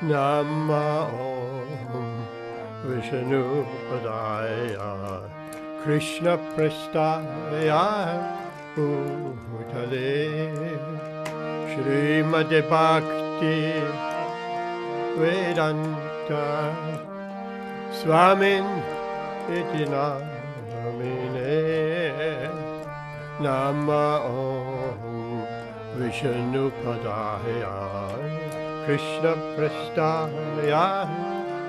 Nama Vishnu Padaya Krishna Prasthaya Bhutale Srimad Bhakti Vedanta Swamin Iti Namine Nama Vishnu Padaya Krishna Prasthaya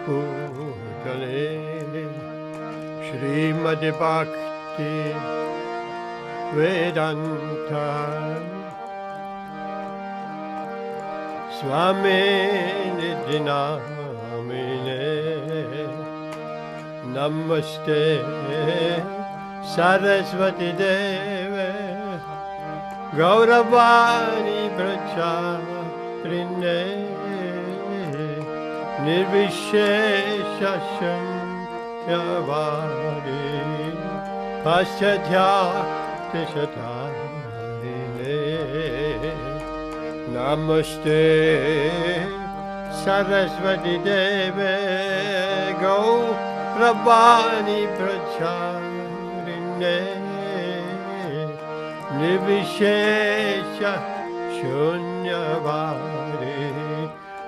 Bhutale Srimad Bhakti Vedanta Swami Nidinamine Namaste Saraswati Deve Gaura Arati Nirvishesha Shanyavari Passcode Namaste Saraswati Deve Gaura Arati Nirvishesha Shanyavari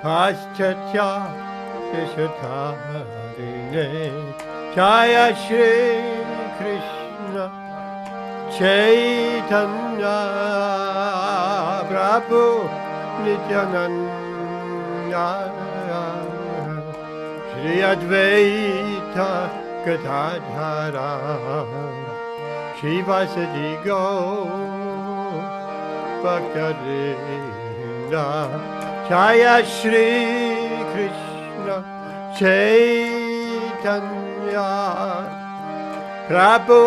Passcode Jaya Shri Krishna Chaitanya Prabhu Nityananda Shri Advaita Gadadhara Shivasadi Gaura Bhaktarinda Jaya Shri Krishna Chaitanya Prabhu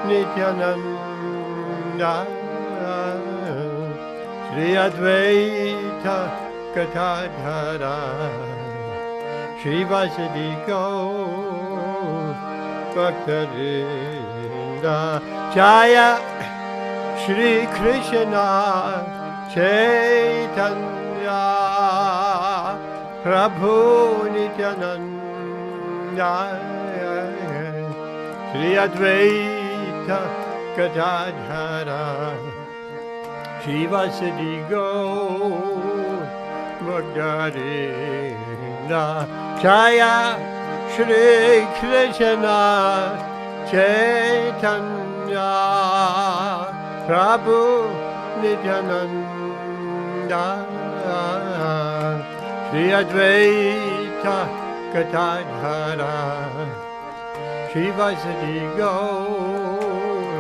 Nityananda Shri Advaita Gadadhara Shivasadi Gaura Bhaktarinda Jaya Shri Krishna Chaitanya Prabhu Nityananda Shri Advaita Gadadhara Shivasadi Gaura Bhaktarinda Jaya Shri Krishna Chaitanya Prabhu Nityananda Shri Advaita Gadadhara Shivasadi Gaura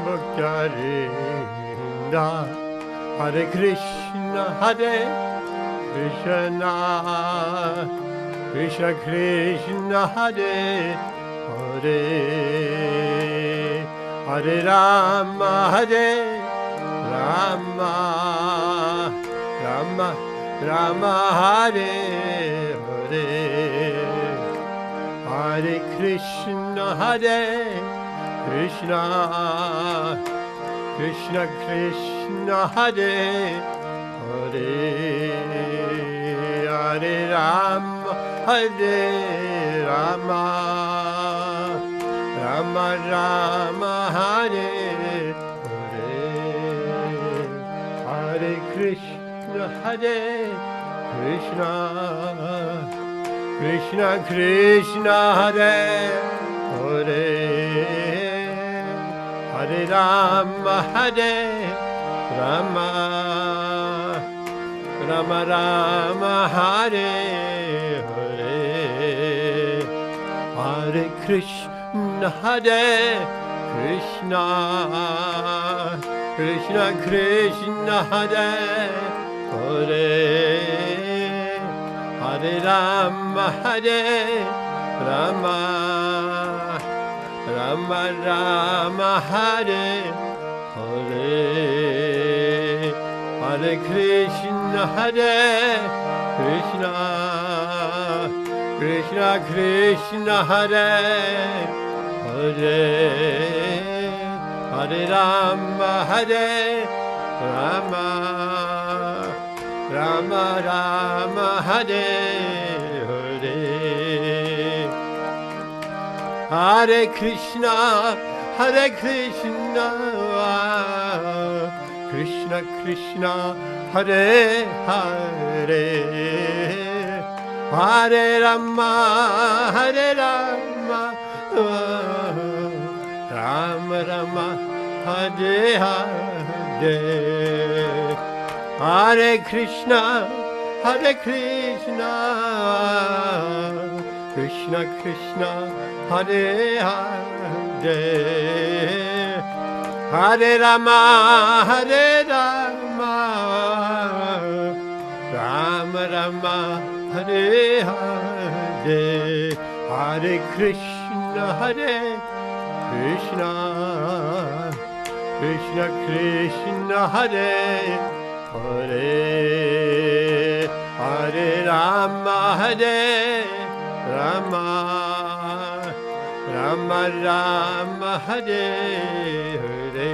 Bhaktarinda Hare Krishna Krishna Krishna Krishna Hare Hare Hare Rama Rama Rama Rama Hare Hare Hare Krishna Krishna Krishna Krishna Hare Hare Hare Rama Rama Rama Rama Hare Hare Hare Krishna Krishna Krishna Krishna Hare Hare Hare Rama Rama Rama Rama Hare Hare Hare Krishna Krishna Krishna Krishna Hare Hare Hare Rama Rama Rama Rama Hare Hare Hare Krishna Krishna Krishna Krishna Hare Hare Hare Rama Rama Rama Rama Hare Hare Hare Krishna Krishna Krishna Hare Hare Hare Rama Rama Rama Hare Hare Hare Krishna Krishna Krishna Hare Hare Hare Rama Rama Rama Hare Hare Hare Krishna Krishna Krishna Hare Hare Hare Rama Rama Rama Hare Hare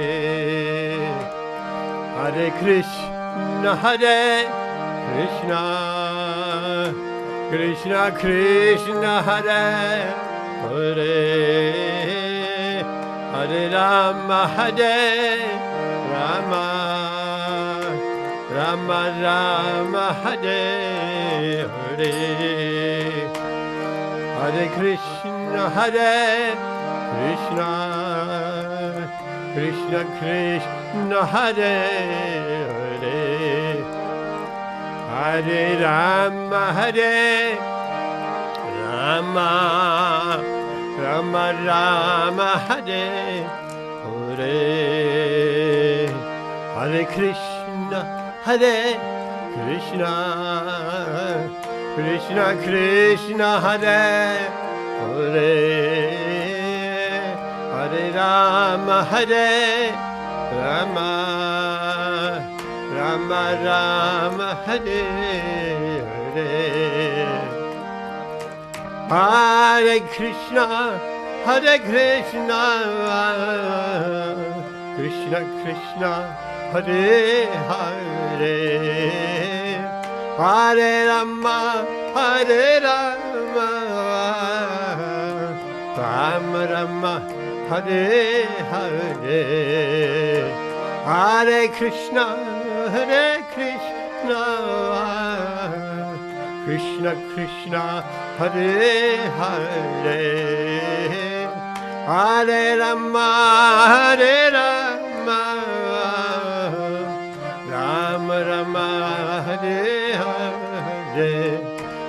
Hare Krishna Krishna Krishna Hare Hare Hare Rama Rama Rama Hare Hare Hare Krishna Krishna Hare Hare Hare Rama Rama Hare Hare Hare Krishna Krishna Hare Hare Hare Rama Rama Hare Hare Hare Krishna Krishna Hare Hare Hare Rama Rama Hare Hare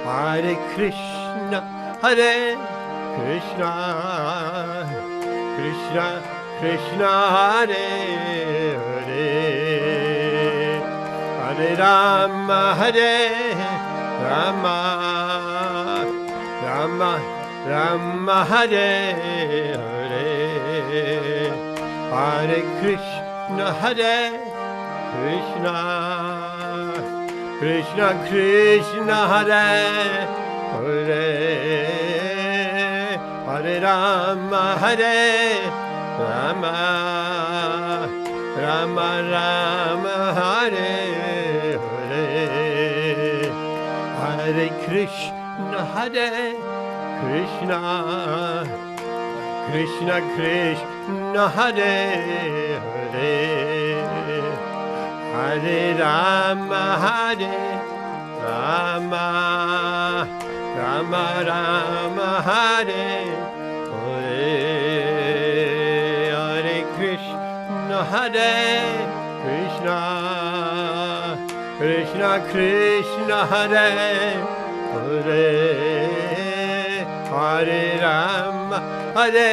Hare Krishna Krishna Hare Hare Hare Rama Rama Hare Hare Hare Krishna Krishna Hare Hare Hare Rama Rama Hare Hare Hare Krishna Krishna Hare Hare Hare Rama Rama Hare Hare Hare Krishna Krishna Hare Hare Hare Rama Rama Hare Hare Hare Krishna Krishna Hare Hare Hare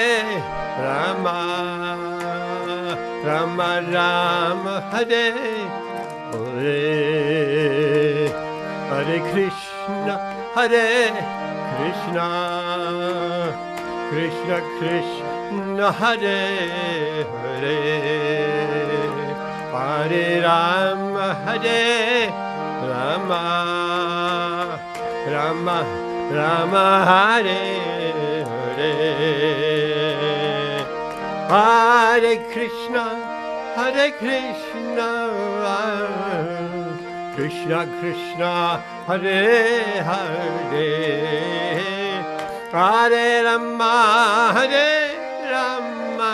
Rama Rama Hare Hare Hare Krishna Krishna Hare Hare Hare Rama Rama Hare Hare Hare Krishna Krishna Krishna Hare Hare Hare Rama Hare Rama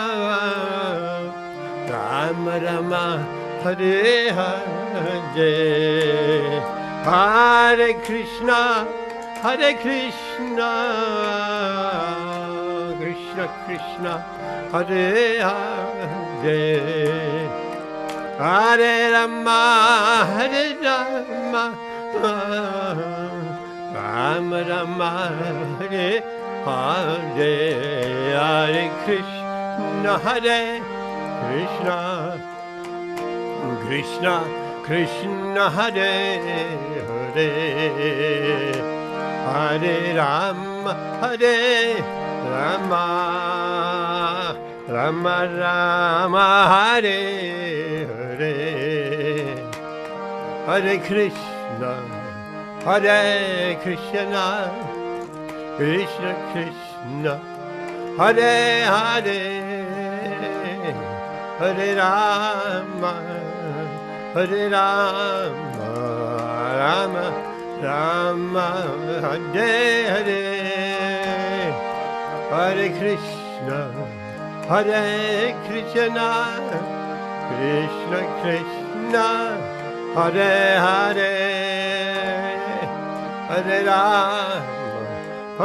Rama Rama Hare Hare Hare Krishna Krishna Krishna Hare Hare Hare Rama Hare Rama Rama Rama Hare Hare Hare Krishna Krishna Krishna Krishna Hare Hare Hare Rama Rama Rama Rama Hare Hare Hare Krishna Krishna Krishna Hare Hare Hare Rama Rama Rama Hare Hare Hare Krishna Krishna Krishna Hare Hare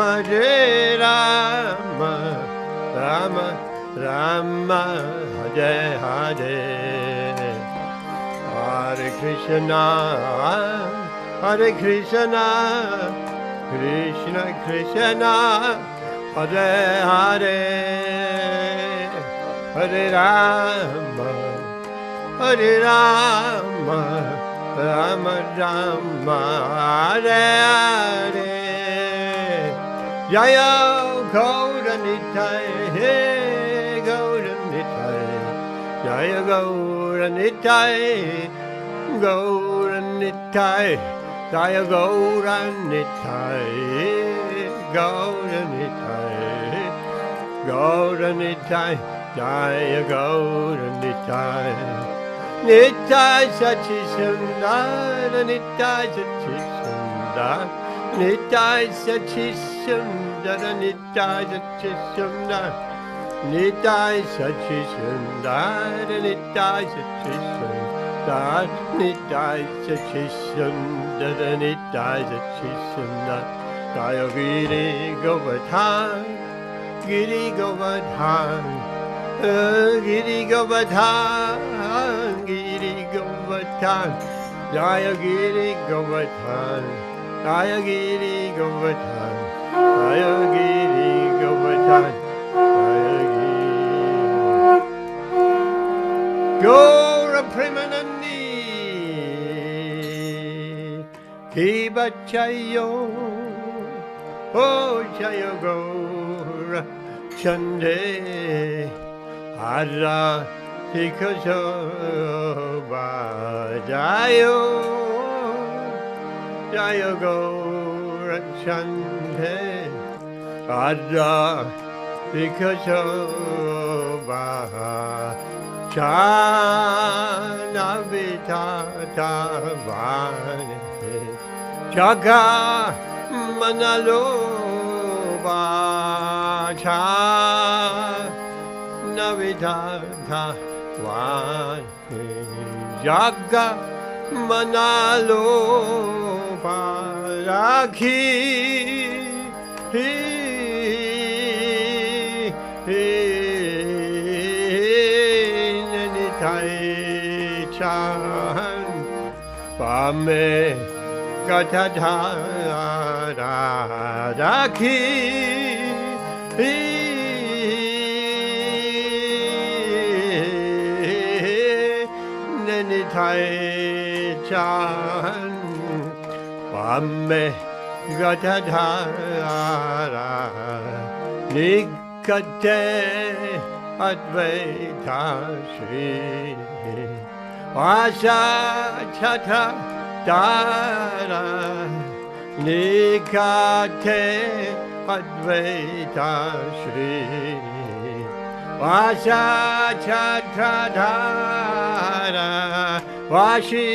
Hare Rama Rama Rama Hare Hare Hare Krishna Krishna Krishna Hare Hare Hare Rama Rama Rama Hare Hare Jaya Gaura Nitai Gaura Nitai Jaya Gaura Nitai Gaura Nitai Jaya Gaura Nitai Gaura Nitai Gaura Nitai Jaya Gaura Nitai Nitai Sachi Sundar Nitai Sachi Sundar Nitai Sachi Sundar Nitai Sachi Sundar Nitai Sachi Sundar Nitai Sachi Sundar Nitai Sachi Sundar Nitai Sachi Sundar Jaya Giri Govardhan Giri Govardhan Giri Govardhan Giri Govardhan Jaya Giri Govardhan Jaya Giri Govardhan Jaya Giri Govardhan Jaya Giri Gaura Premanandi Kiba Chayo Oh Jaya Gaura Chande Hara Tikasoba Jayo Jaya Gaura Chande Hara Tikasoba Chana Vitata Vane Jaga Manaloba Cha Navidata Vane Jaga Manaloba Rakhi Nanitai Chan Pame Gatadhara Rakhi Nanitai Chan Pame Gatadhara Nikate Advaita Shri Vasa Chata Dara Nikate Advaita Shri Vasa Chata Dara Vashi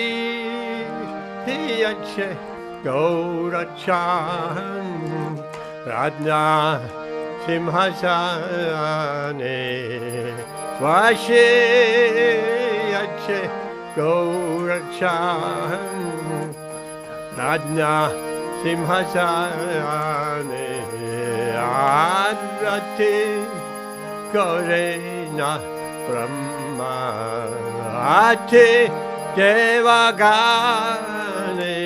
Yache Gaura Chan Radha Simhasane Vashi Yache Gaura Chan Radha Simhasane Arati Korena Brahma Ati Devagane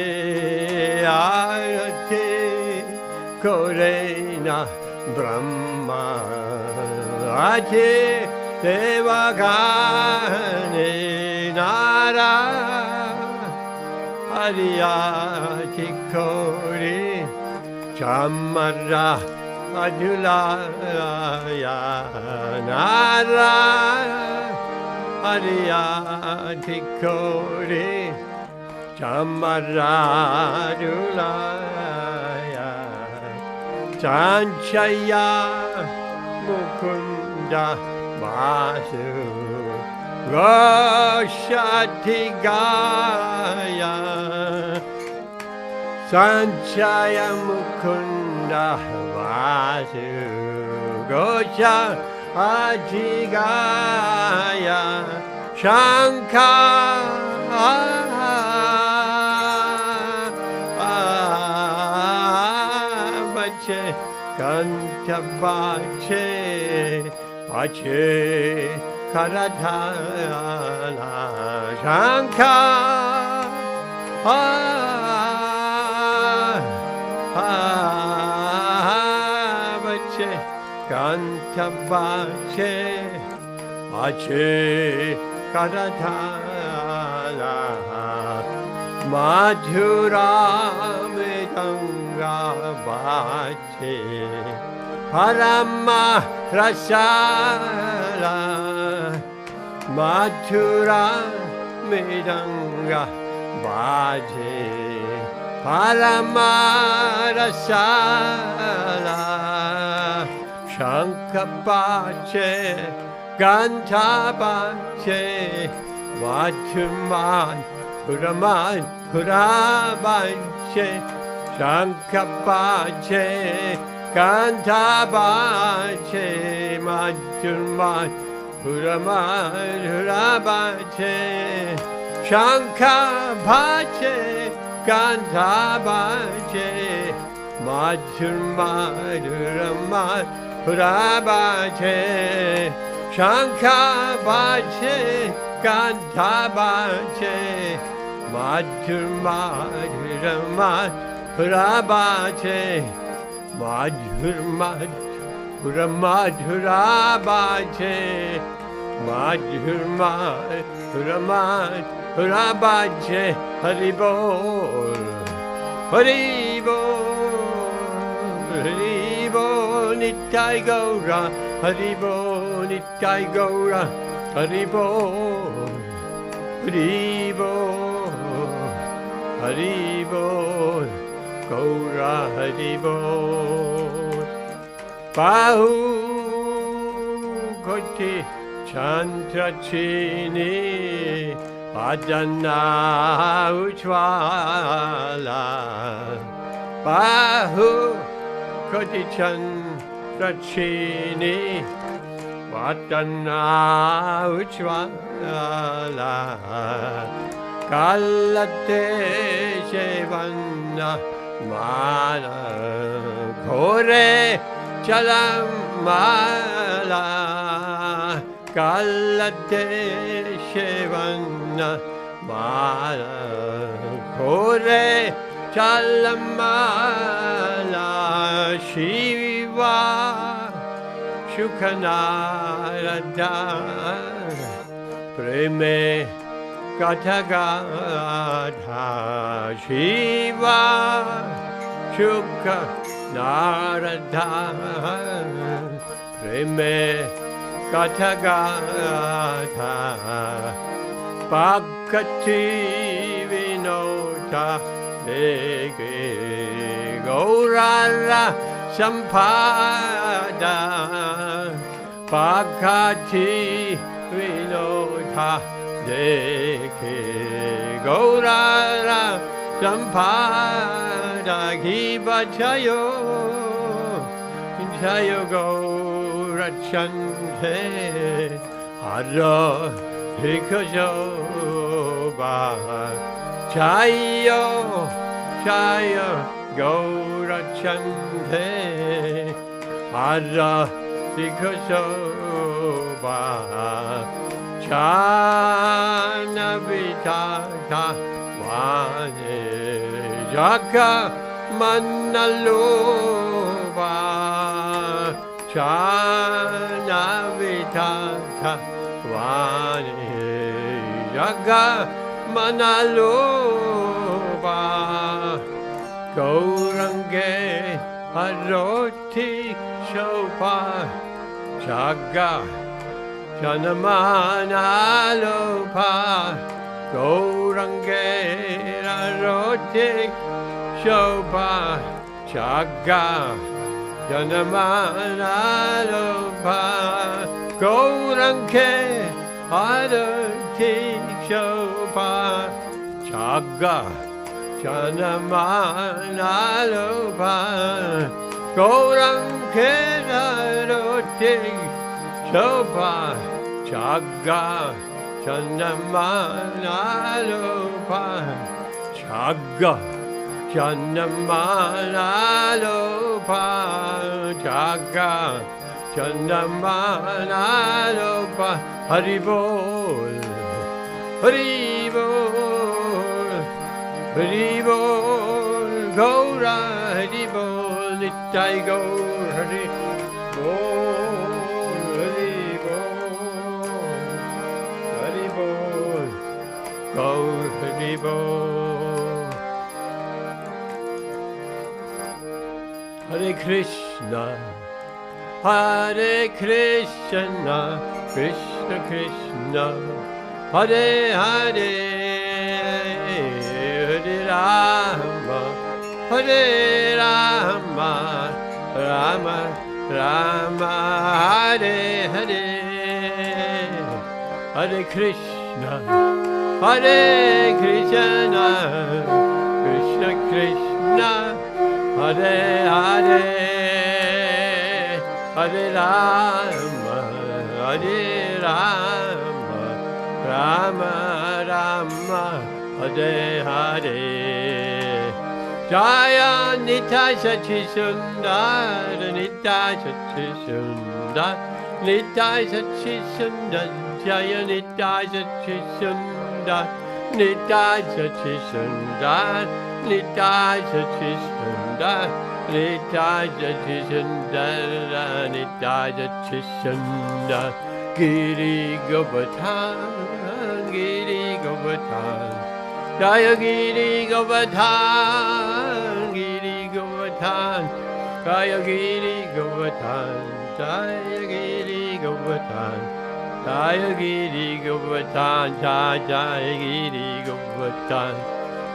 Arati Korena Brahma Ati Devagane Nara Ariyati Kori Chamara Adulaya Nara Ariyati Kori Chamara Adulaya Chanchaya Mukunda Vasu Goshati Gaya Sanchaya Mukunda Vasu Gosha Ajigaya Bache Kanta Bache Bache Karadhana Bache Kanta Bache Bache Karadhana Madhura Medanga Bache Parama Rasala Madhura Medanga Baje Parama Rasala Shankha Bache Ganta Bache Madhurman Puraman Purabache Shankha Bache Ganta Bache Madhurman Puraman Purabache Shankha Bache Ganta Bache Madhurman Puraman Purabache Shankha Bache Ganta Bache Madhurman Purabache Madhurman Puramadhurabache Madhurman Puraman Purabache Haribol Haribol Haribol Nitai Gaura Haribol Nitai Gaura Haribol Haribol Haribol Gaura Haribol Bahu Koti Chantrachini Adana Ujwala Bahu Koti Chantrachini Adana Ujwala Kalate Shevana Mana Kore Chalamala Kalate Shevana Mala Kore Chalamala Shiva Shukhanarada Preme Kathagadha Shiva Shukha Narada Preme Kathagatha Bhakti Vinota Dege Gaura Sampada Bhakti Vinota Dege Gaura Sampada Giva Jayo Jayo Gaura Chante Hara Hikajoba Jaya Jaya Gaura Chante Hara Hikajoba Chana Vitaka Vane Jaga Manaloba Chana Vitaka Vane Jaga Manaloba Gaurange Arati Shopa Jaga Janamanalopa Gaurange Arati Shopa Jaga Janamanalopa Gaurange Arati Shopa Jaga Janamanalopa Gaurange Arati Shopa Jaga Janamanalopa Jaga Janamanalopa Jaga Janamanalopa Haribol Haribol Haribol Gaura Haribol Nittai Gaur Haribol Gaur Haribol Hare Krishna Hare Krishna Krishna Krishna Hare Hare Hare Rama Hare Rama Rama Rama Hare Hare Hare Krishna Hare Krishna Krishna Krishna Hare Hare Hare Rama Hare Rama Rama Rama Hare Hare Jaya Nitai Sachi Sundar Nitai Sachi Sundar Nitai Sachi Sundar Jaya Nitai Sachi Sundar Nitai Sachi Sundar Nitai Sachi Sundar Nitai Sachi Sundar Nitai Sachi Sundar Giri Govardhan Giri Govardhan Jaya Giri Govardhan Giri Govardhan Jaya Giri Govardhan Jaya Giri Govardhan Jaya Giri Govardhan Jaya Giri Govardhan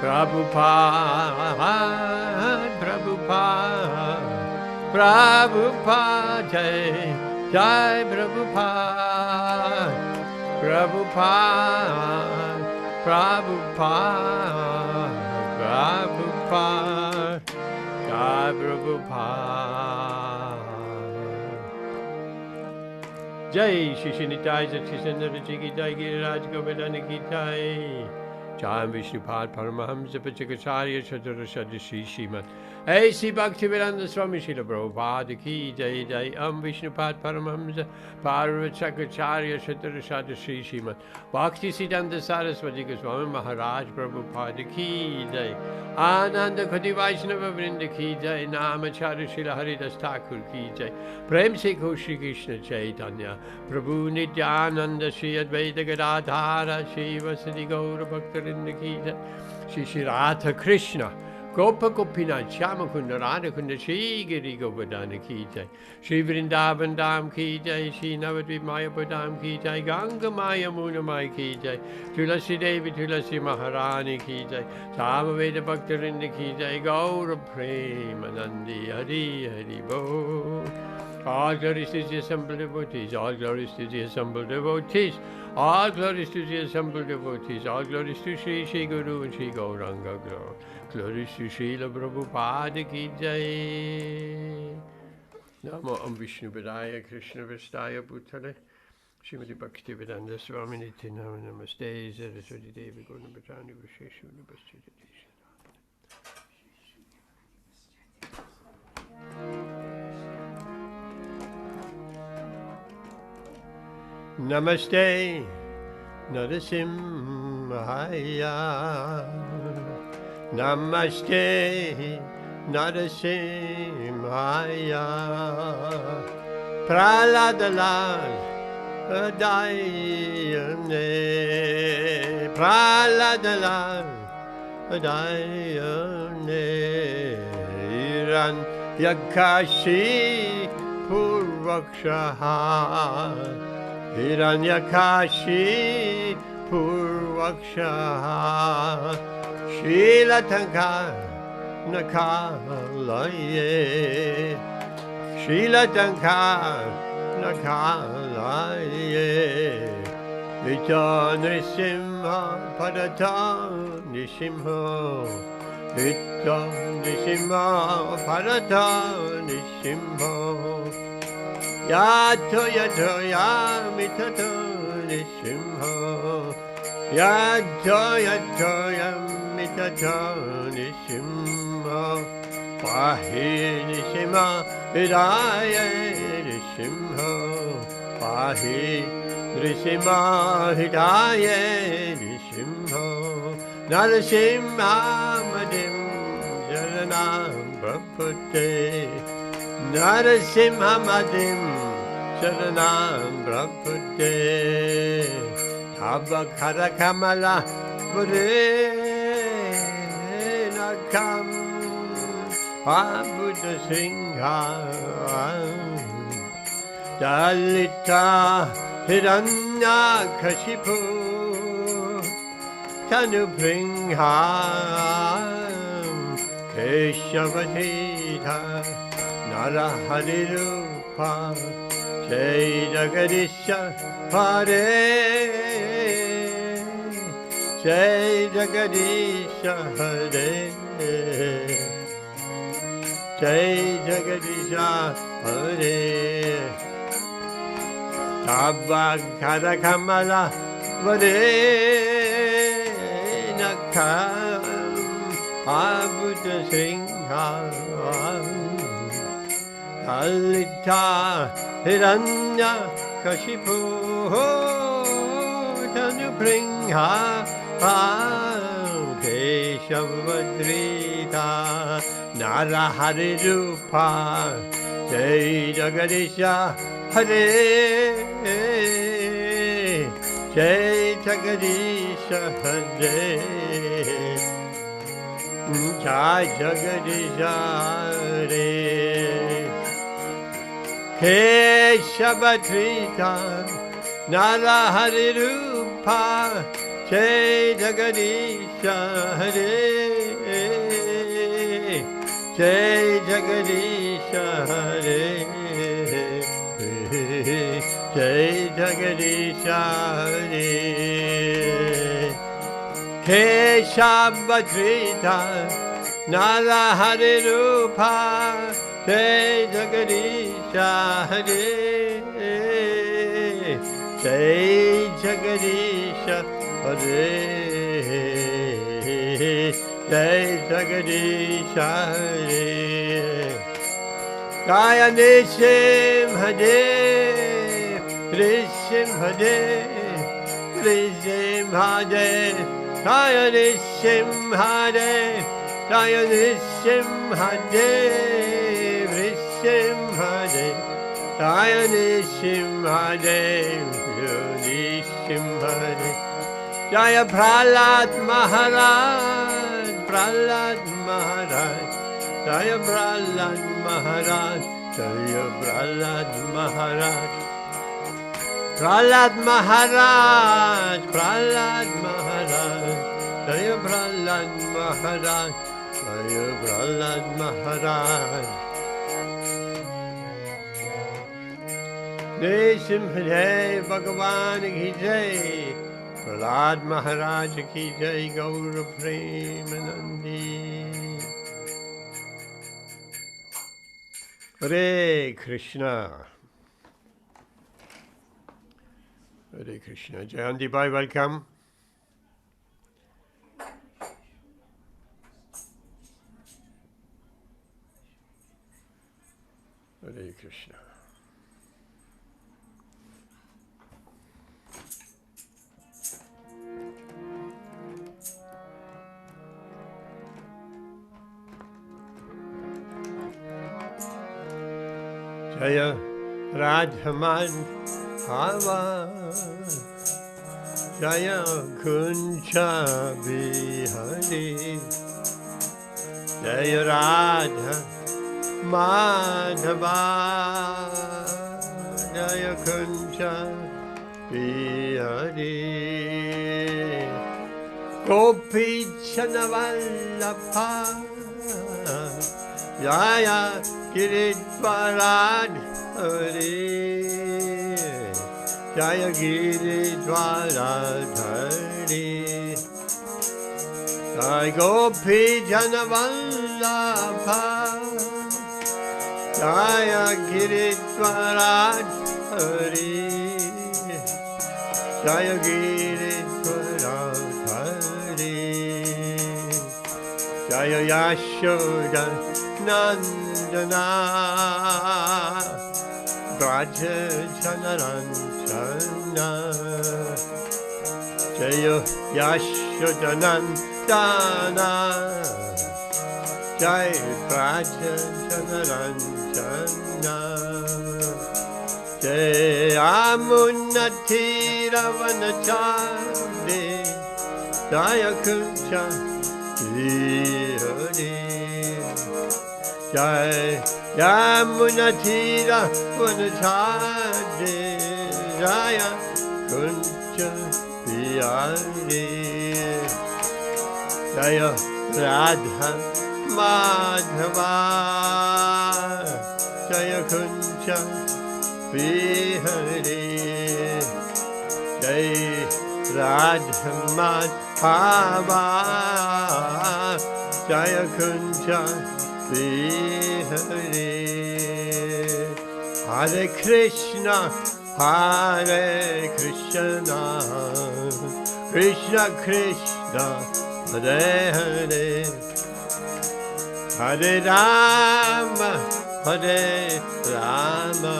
Prabhupada Prabhupada Prabhupada Jai Jai Prabhupada Prabhupada Prabhupada Prabhupada Jai Prabhupada Jai Shri Shri Nitai Satchi Sundar Ki Jai Giriraj Govardhan Ki Jai Jai Vishnupad Paramahamsa Pachakacharya Chaturashadhi Shri Srimad A.C. Bhaktivedanta Swami Srila Prabhupada Ki Jai Jai Vishnupad Paramahamsa Parvachakacharya Chaturashadhi Shri Srimad Bhakti Siddhanta Saraswati Goswami Maharaj Prabhupada Ki Jai Ananda Koti Vaishnava Vrinda Ki Jai Namacharya Srila Haridas Thakur Ki Jai Prem Se Ko Shri Krishna Chaitanya Prabhu Nityananda Shri Advaita Gadadhara Shri Vasadi Gaura Bhaktarinda Ki Jai Shri Shri Radha Krishna Gopa Gopinath Shyama Kunda Radha Kunda Shri Giri Govardhana Ki Jai Shri Vrindavan Dham Ki Jai Shri Navadvip Mayapur Ki Jai Ganga Maya Muna Mai Ki Jai Tulasi Devi Tulasi Maharani Ki Jai Samaveda Bhaktarinda Ki Jai Gaura Premanandi Hari Hari Bo All glories to the assembled devotees, all glories to the assembled devotees, all glories to the assembled devotees, all glories to Shri Shri Guru and Shri Gauranga Guru. Glory to Srila Prabhupada ki Jai. Namo Om Vishnu Padaya Krishna Vastaya Bhutale Srimati Bhaktivedanta Swami Nityanam Namaste Saraswati Devi Gurna Bhatani Visheshu Namaste. Namaste Nrisimhaya. Namaste Nrisimhaya. Praladalal Adayane. Praladalal Adayane. Iran Yakashi Purvakshaha. Hiranyakashi Purvakshaha. Shilatanka Nakalaye. Shilatanka Nakalaye. Ita Nrisimha Padata Nrisimha. Ita Nrisimha Padata Nrisimha. Yato yato yamitato Nrisimha. Yato yato yamitato Nrisimha. Pahi Nrisimha Hidaya Nrisimha. Pahi Nrisimha Hidaya Nrisimha. Nrisimha Madim Jaranam Prapute. Nrisimha Madim Sharanam Prapute. Tabakara Kamala Pure Nakam Pabuddha Singha. Dalita Hiranya Kashipu Tanubringha. Keshavatita Narahari Rupa Jai Jagarisha Hare. Jai Jagarisha Hare. Jai Jagarisha Hare. Tabakara Kamala Vare Nakam Pabuddha Singha. Alita Hiranya Kashipu Tanubringha. Keshavadrita Narahari Rupa Jai Jagarisha Hare. Jai Jagarisha Hare. Jai Jagarisha Hare. Keshavadrita Narahari Rupa Jai Jagarisha Hare. Jai Jagarisha Hare. Jai Jagarisha Hare. Keshavadrita Narahari Rupa Jai Jagarisha Hare. Jai Jagarisha Hare. Jai Jagarisha Hare. Jaya Nrisimha Dev. Nrisimha Dev. Nrisimha Dev. Jaya Nrisimha Dev. Jaya Nrisimha Dev. Nrisimha Dev. Jaya Nrisimha Dev. Nrisimha Dev. Jaya Prahlad Maharaj. Prahlad Maharaj. Jaya Prahlad Maharaj. Jaya Prahlad Maharaj. Prahlad Maharaj. Prahlad Maharaj. Jaya Prahlad Maharaj. Jaya Prahlad Maharaj. Nrisimha Jai Bhagavan ki Jai. Prahlad Maharaj ki Jai. Gaura Premanandi. Hare Krishna. Hare Krishna. Jayanti Bhai, welcome. Hare Krishna. Jaya Radha Madhava, Jaya Kunja Bihari, Jaya Radha Madhava, Jaya Kunja Bihari, Gopi Chanavallabha, Jaya Giridwaradhari, Jaya Giridwaradhari, Jai Gopi Janavallabha, Jaya Giridwaradhari, Jaya Giridwaradhari, Jaya Yashoda Nandana, Braja Janaranjana, Jaya Yashoda Nandana, Jai Braja Janaranjana, Jai Amunatira Vanachari, Jaya Kunja Bihari, Jai Yamunatira Vanachari, Jaya Kunja Bihari, Jaya Radha Madhava, Jaya Kunja Bihari, Jai Radha Madhava, Jaya Kunja Bihari. Hare Krishna, Hare Krishna, Krishna Krishna, Hare Hare, Hare Rama, Hare Rama,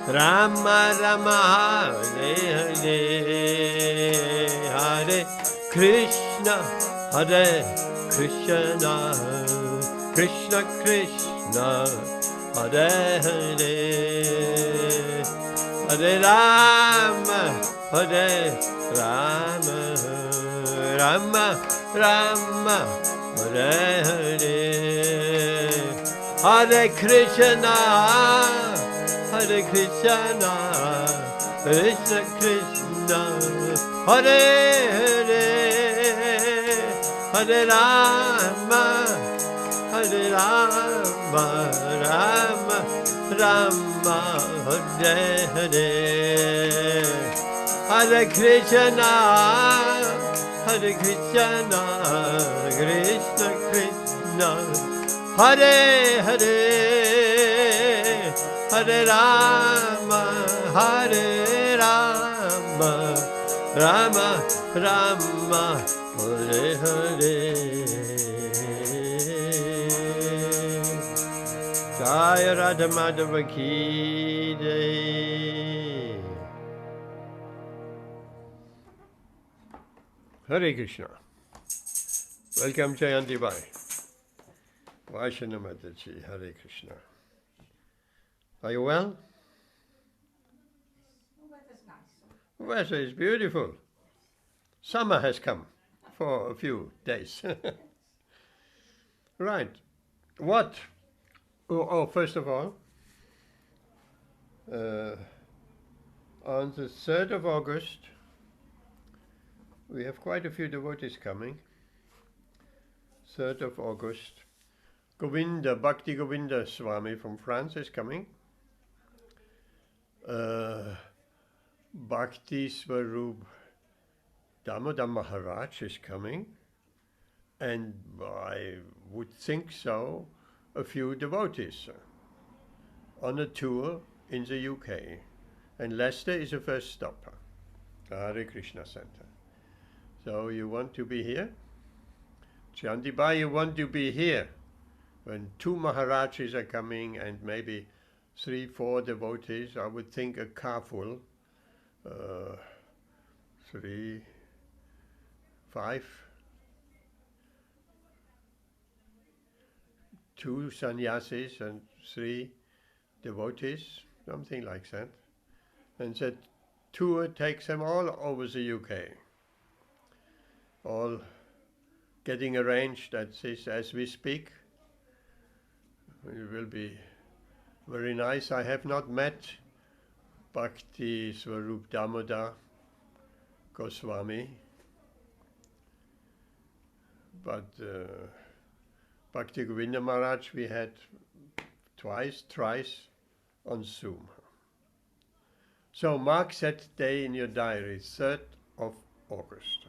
Rama Rama, Hare Hare, Hare Krishna, Hare Krishna, Krishna Krishna, Hare Hare, Hare Rama, Hare Rama, Rama Rama, Hare Hare, Hare Krishna, Hare Krishna, Krishna Krishna, Hare Hare, Hare Rama, Hare Rama, Rama Rama, Hare Hare, Hare Krishna, Hare Krishna, Krishna Krishna, Hare Hare, Hare Rama, Hare Rama, Rama Rama, Hare Hare. Jaya Radha Madhava Ki Jai. Hare Krishna. Welcome Jayanti Bhai. Vaishana Mataji, Hare Krishna. Are you well? The weather's nice. The weather is beautiful. Summer has come for a few days. Right. What? First of all, on the 3rd of August, we have quite a few devotees coming. 3rd of August, Govinda, Bhakti Govinda Swami from France is coming. Bhakti Swarup Damodar Maharaj is coming. And I would think so, a few devotees on a tour in the UK, and Leicester is the first stop, the Hare Krishna Center. So you want to be here? Chandibai, you want to be here when 2 Maharajas are coming and maybe 3, 4 devotees. I would think a car full, 3, 5, 2 sannyasis and 3 devotees, something like that. And that tour takes them all over the UK, all getting arranged as we speak. It will be very nice. I have not met Bhakti Swarup Damodar Goswami, but Bhakti Govinda Maharaj we had thrice on Zoom. So mark that day in your diary, 3rd of August.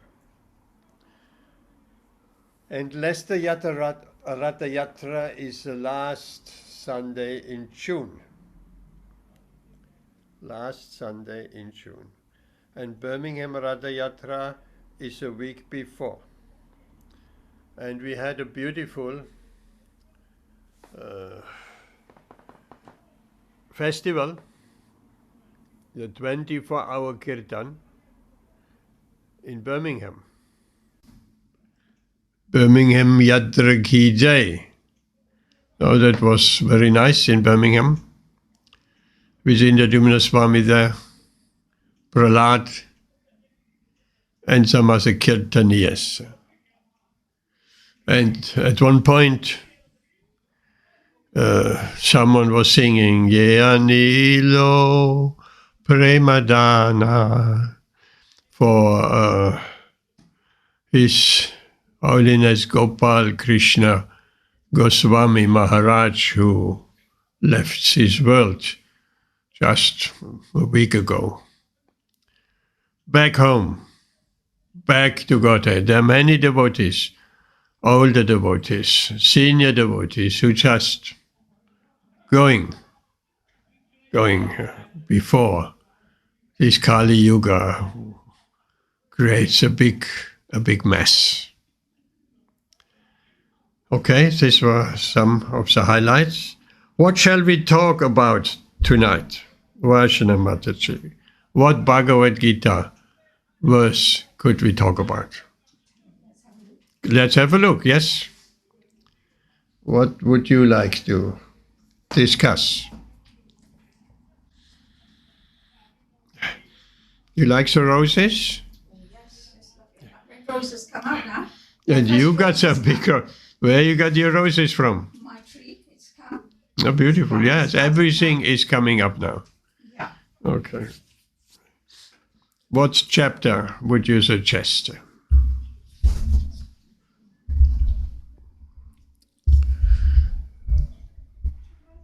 And Leicester Ratha Yatra is the last Sunday in June. Last Sunday in June. And Birmingham Radha Yatra is a week before. And we had a beautiful festival, the 24-hour Kirtan in Birmingham. Birmingham Yatra Ki Jaya. So that was very nice in Birmingham. With Indradumna Swami there, Prahlad, and some other Kirtaniyas. And at one point, someone was singing, Ye Anilo Premadana, for His Holiness Gopal Krishna Goswami Maharaj, who left this world just a week ago. Back home, back to Godhead. There are many devotees, older devotees, senior devotees, who just going before this Kali Yuga creates a big mess. Okay, these were some of the highlights. What shall we talk about tonight? Vaishana Mataji. What Bhagavad Gītā verse could we talk about? Let's have a look, yes? What would you like to discuss? You like the roses? Yes, roses come out now. And you got some bigger. Where you got your roses from? My tree, it's come. Oh, beautiful, yes. Everything is coming up now. Yeah. Okay. What chapter would you suggest?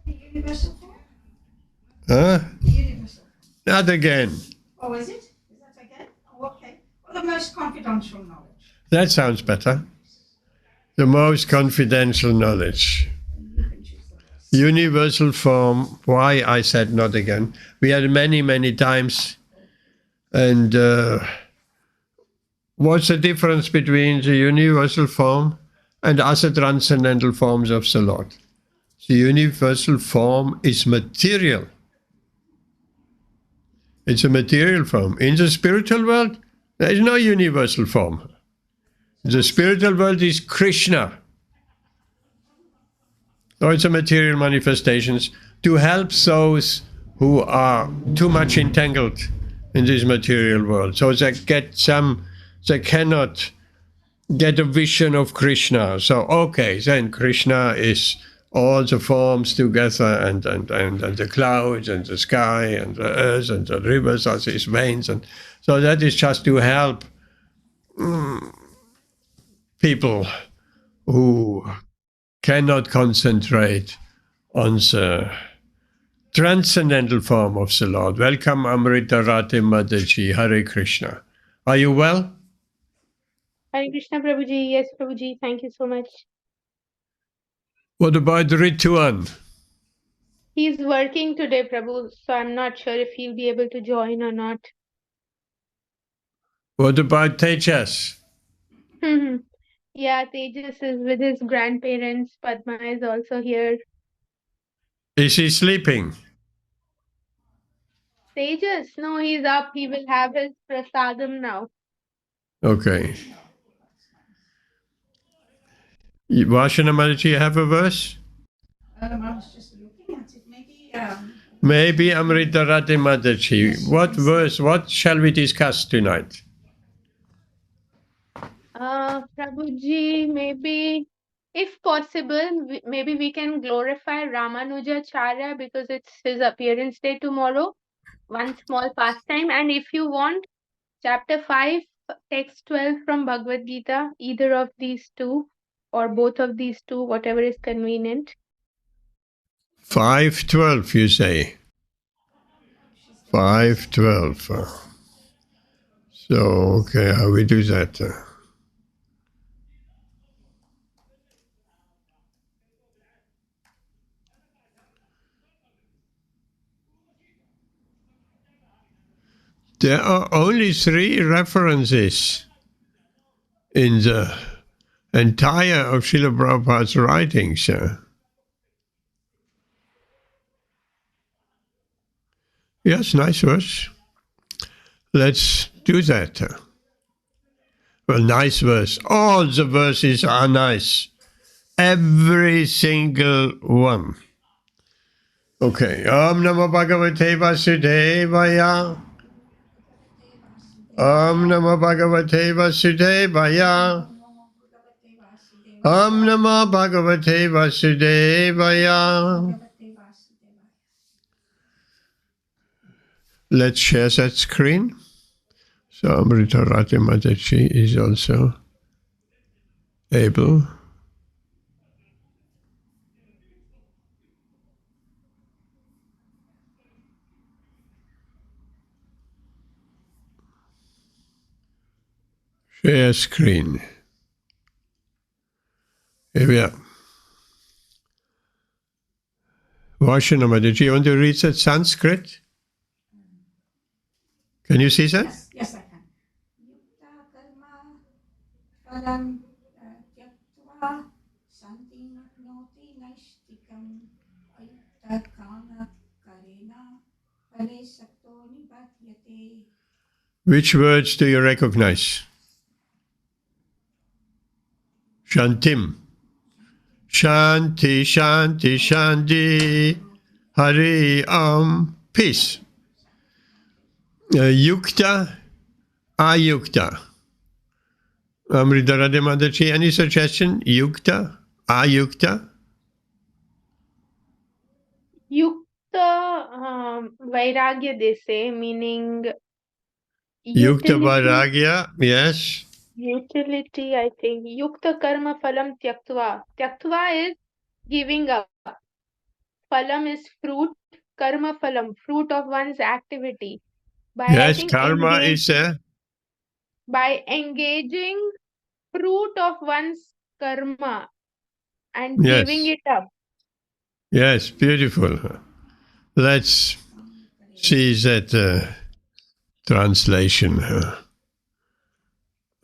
The universal form? Huh? The universal. Not again. Oh, is it? Is that again? Oh, okay. Well, the most confidential knowledge. That sounds better. The most confidential knowledge. You can choose the rest. Universal form. Why I said not again. We had many times. And what's the difference between the universal form and other transcendental forms of the Lord? The universal form is material. It's a material form. In the spiritual world, there is no universal form. The spiritual world is Krishna. So it's a material manifestations to help those who are too much entangled in this material world. So they cannot get a vision of Krishna. So okay, then Krishna is all the forms together and the clouds and the sky and the earth and the rivers are these veins. And so that is just to help people who cannot concentrate on the transcendental form of the Lord. Welcome, Amrita Rati Mataji. Hare Krishna. Are you well? Hare Krishna, Prabhuji. Yes, Prabhuji. Thank you so much. What about Rituan? He's working today, Prabhu, so I'm not sure if he'll be able to join or not. What about Tejas? Yeah, Tejas is with his grandparents. Padma is also here. Is he sleeping? Tejas, no, he's up. He will have his prasadam now. Okay. Vashana Mataji, you have a verse? I was just looking at it. Maybe Amrita Rati Mataji. What verse, what shall we discuss tonight? Prabhuji, maybe, if possible, maybe we can glorify Ramanujacharya because it's his appearance day tomorrow. One small pastime. And if you want, chapter 5, text 12 from Bhagavad Gītā, either of these two or both of these two, whatever is convenient. 5:12, you say? 5:12. So, okay, how we do that? There are only 3 references in the entire of Srila Prabhupada's writings. Yes, nice verse. Let's do that. Well, nice verse. All the verses are nice. Every single one. Okay. Om Namo Bhagavate Vasudevaya. Om Namo Bhagavate Vasudevaya. Om Namo Bhagavate Vasudevaya. Let's share that screen. So Amrita Rati Mataji is also able. Share screen. Here we are. Vashana Mataji, you want to read that Sanskrit? Can you see that? Yes, I can. Yukta karma phalam tyaktva santi noti naishtikam ayukta kama karena phale sakto nibhatyate. Which words do you recognize? Shantim. Shanti, Shanti, Shanti. Hari peace. Yukta, Ayukta. Amrita Radha Mataji, any suggestion? Yukta, Ayukta? Yukta Vairagya, they say, meaning Yukta utility. Vairagya, yes. Utility, I think. Yukta karma phalam tyaktva. Tyaktva is giving up. Phalam is fruit. Karma phalam, fruit of one's activity. Yes, karma is by engaging fruit of one's karma and giving it up. Yes, beautiful. Let's see that translation.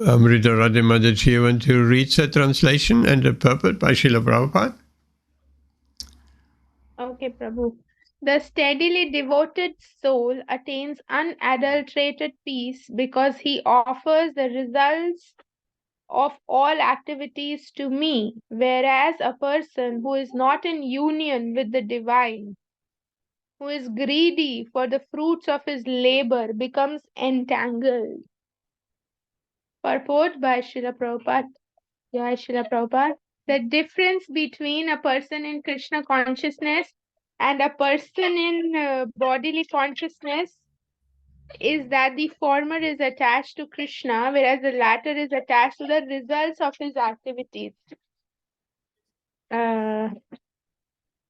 Amrita Radha Mataji, you want to read the translation and the purport by Srila Prabhupada? Okay, Prabhu. The steadily devoted soul attains unadulterated peace because he offers the results of all activities to me, whereas a person who is not in union with the divine, who is greedy for the fruits of his labor, becomes entangled. Purport by Srila Prabhupada. Jaya Srila Prabhupada. The difference between a person in Krishna consciousness and a person in bodily consciousness is that the former is attached to Krishna, whereas the latter is attached to the results of his activities.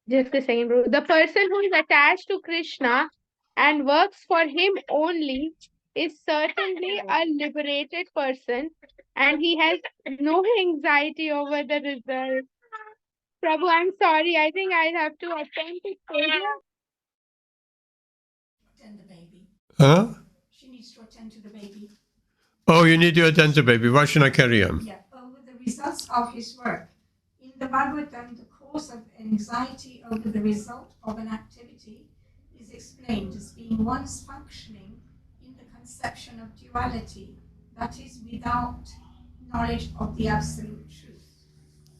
Just a second, bro. The person who is attached to Krishna and works for him only is certainly a liberated person, and he has no anxiety over the result. Prabhu, I'm sorry. I think I'll have to attend to stadium. Attend the baby. Huh? She needs to attend to the baby. Oh, you need to attend to baby. Why should I carry on? Yeah, over the results of his work. In the Bhagavatam, the cause of anxiety over the result of an activity is explained as being one's functioning in the conception of duality, that is, without knowledge of the absolute truth.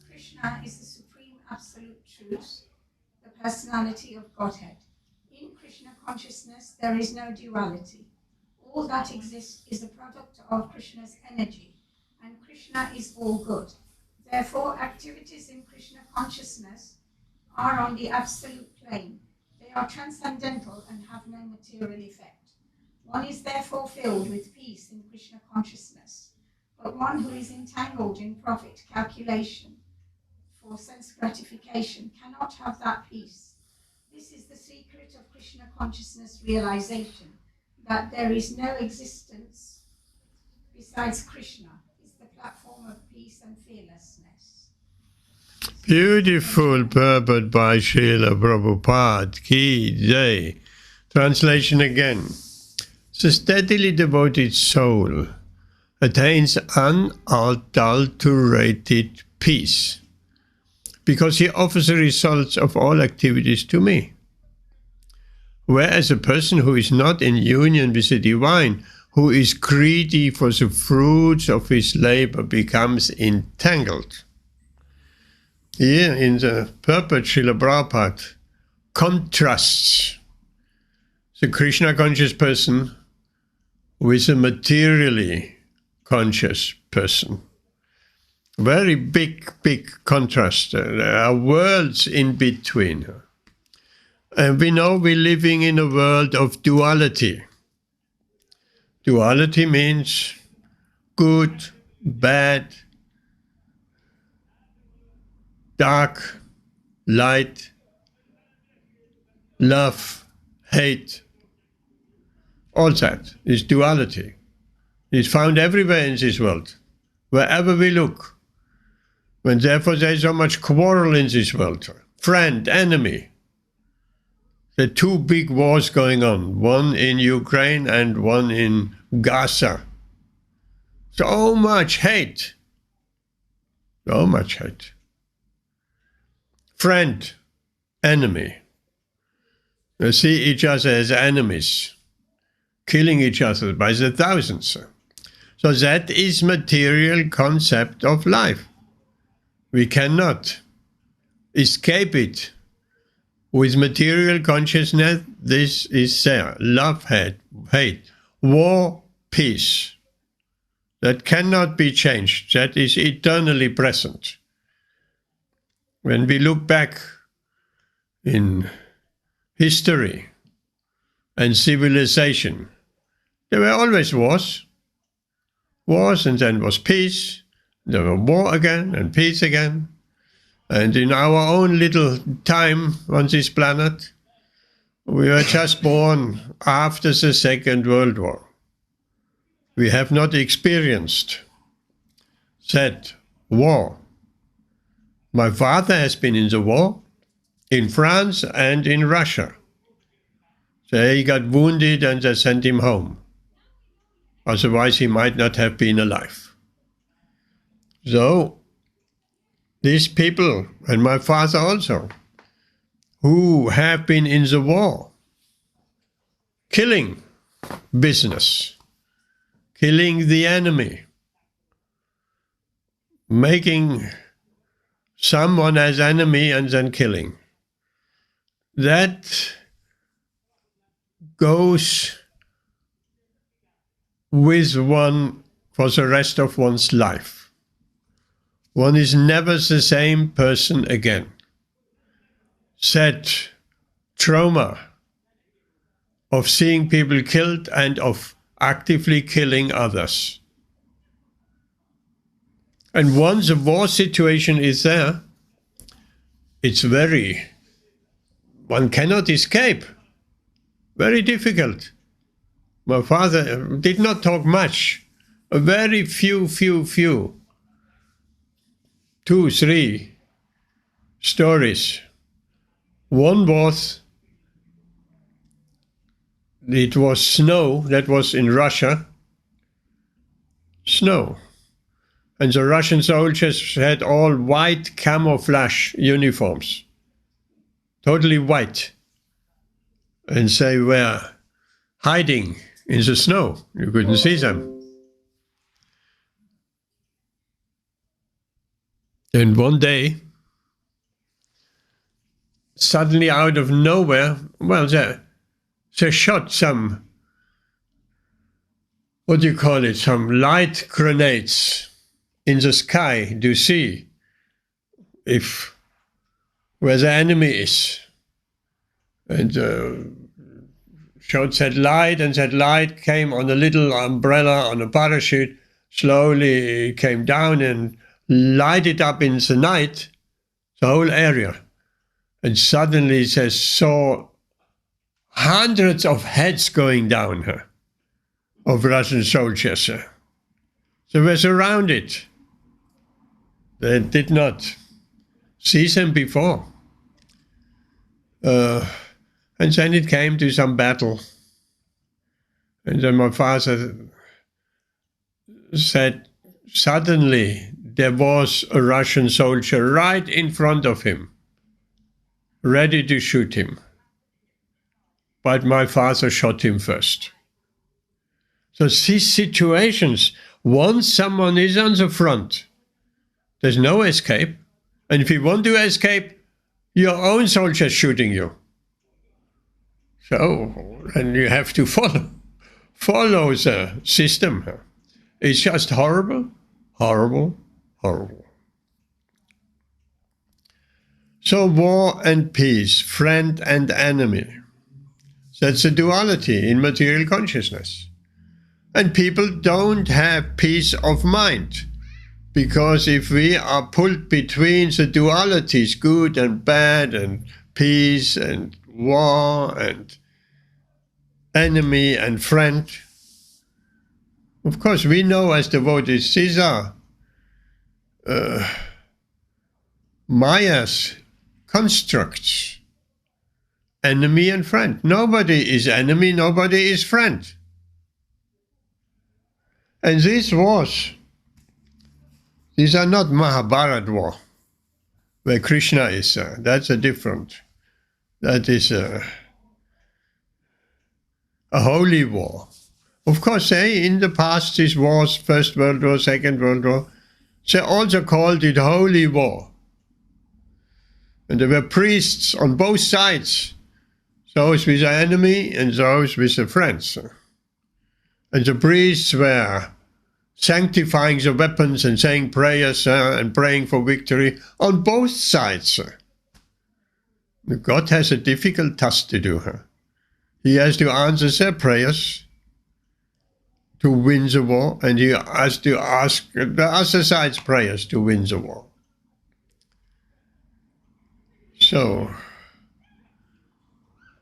Krishna is the supreme absolute truth, the personality of Godhead. In Krishna consciousness, there is no duality. All that exists is a product of Krishna's energy, and Krishna is all good. Therefore, activities in Krishna consciousness are on the absolute plane. They are transcendental and have no material effect. One is therefore filled with peace in Krishna consciousness, but one who is entangled in profit calculation for sense gratification cannot have that peace. This is the secret of Krishna consciousness realization, that there is no existence besides Krishna, is the platform of peace and fearlessness. Beautiful purport by Srila Prabhupada. Ki Jaya. Translation again. The steadily devoted soul attains unadulterated peace because he offers the results of all activities to me. Whereas a person who is not in union with the divine, who is greedy for the fruits of his labor, becomes entangled. Here in the purport, Srila Prabhupada contrasts the Krishna conscious person with a materially conscious person. Very big contrast. There are worlds in between. And we know we're living in a world of duality. Duality means good, bad, dark, light, love, hate. All that is duality. It's found everywhere in this world, wherever we look. And therefore there is so much quarrel in this world. Friend, enemy. There are two big wars going on, one in Ukraine and one in Gaza. So much hate. So much hate. Friend, enemy. They see each other as enemies, killing each other by the thousands. So that is material concept of life. We cannot escape it. With material consciousness, this is there. Love, hate, war, peace. That cannot be changed. That is eternally present. When we look back in history and civilization, there were always wars. Wars, and then was peace. There were war again and peace again. And in our own little time on this planet, we were just born after the Second World War. We have not experienced that war. My father has been in the war, in France and in Russia. So he got wounded and they sent him home. Otherwise he might not have been alive. So these people, and my father also, who have been in the war, killing business, killing the enemy, making someone as enemy and then killing. That goes with one for the rest of one's life. One is never the same person again. That trauma of seeing people killed and of actively killing others. And once a war situation is there, it's one cannot escape. Very difficult. My father did not talk much. A very few. 2, 3 stories. One was, it was snow, that was in Russia, snow. And the Russian soldiers had all white camouflage uniforms, totally white. And they were hiding in the snow. You couldn't see them. And one day, suddenly out of nowhere, well, they shot some, what do you call it, some light grenades in the sky to see where the enemy is. And showed that light, and that light came on a little umbrella on a parachute, slowly came down and lighted up in the night the whole area. And suddenly they saw hundreds of heads going down of Russian soldiers. They were surrounded. They did not see them before. And then it came to some battle. And then my father said, suddenly there was a Russian soldier right in front of him, ready to shoot him. But my father shot him first. So these situations, once someone is on the front, there's no escape. And if you want to escape, your own soldier is shooting you. So, and you have to follow the system. It's just horrible, horrible, horrible. So war and peace, friend and enemy. That's a duality in material consciousness. And people don't have peace of mind. Because if we are pulled between the dualities, good and bad, and peace and war and enemy and friend, of course we know as devotees these are Maya's constructs, enemy and friend. Nobody is enemy, nobody is friend. And these are not Mahabharata war, where Krishna is. That's a different, that is a holy war. Of course, in the past, these wars, First World War, Second World War, they also called it holy war. And there were priests on both sides, those with the enemy and those with the friends. And the priests were sanctifying the weapons and saying prayers and praying for victory on both sides. God has a difficult task to do. He has to answer their prayers to win the war, and he has to ask the other side's prayers to win the war. So,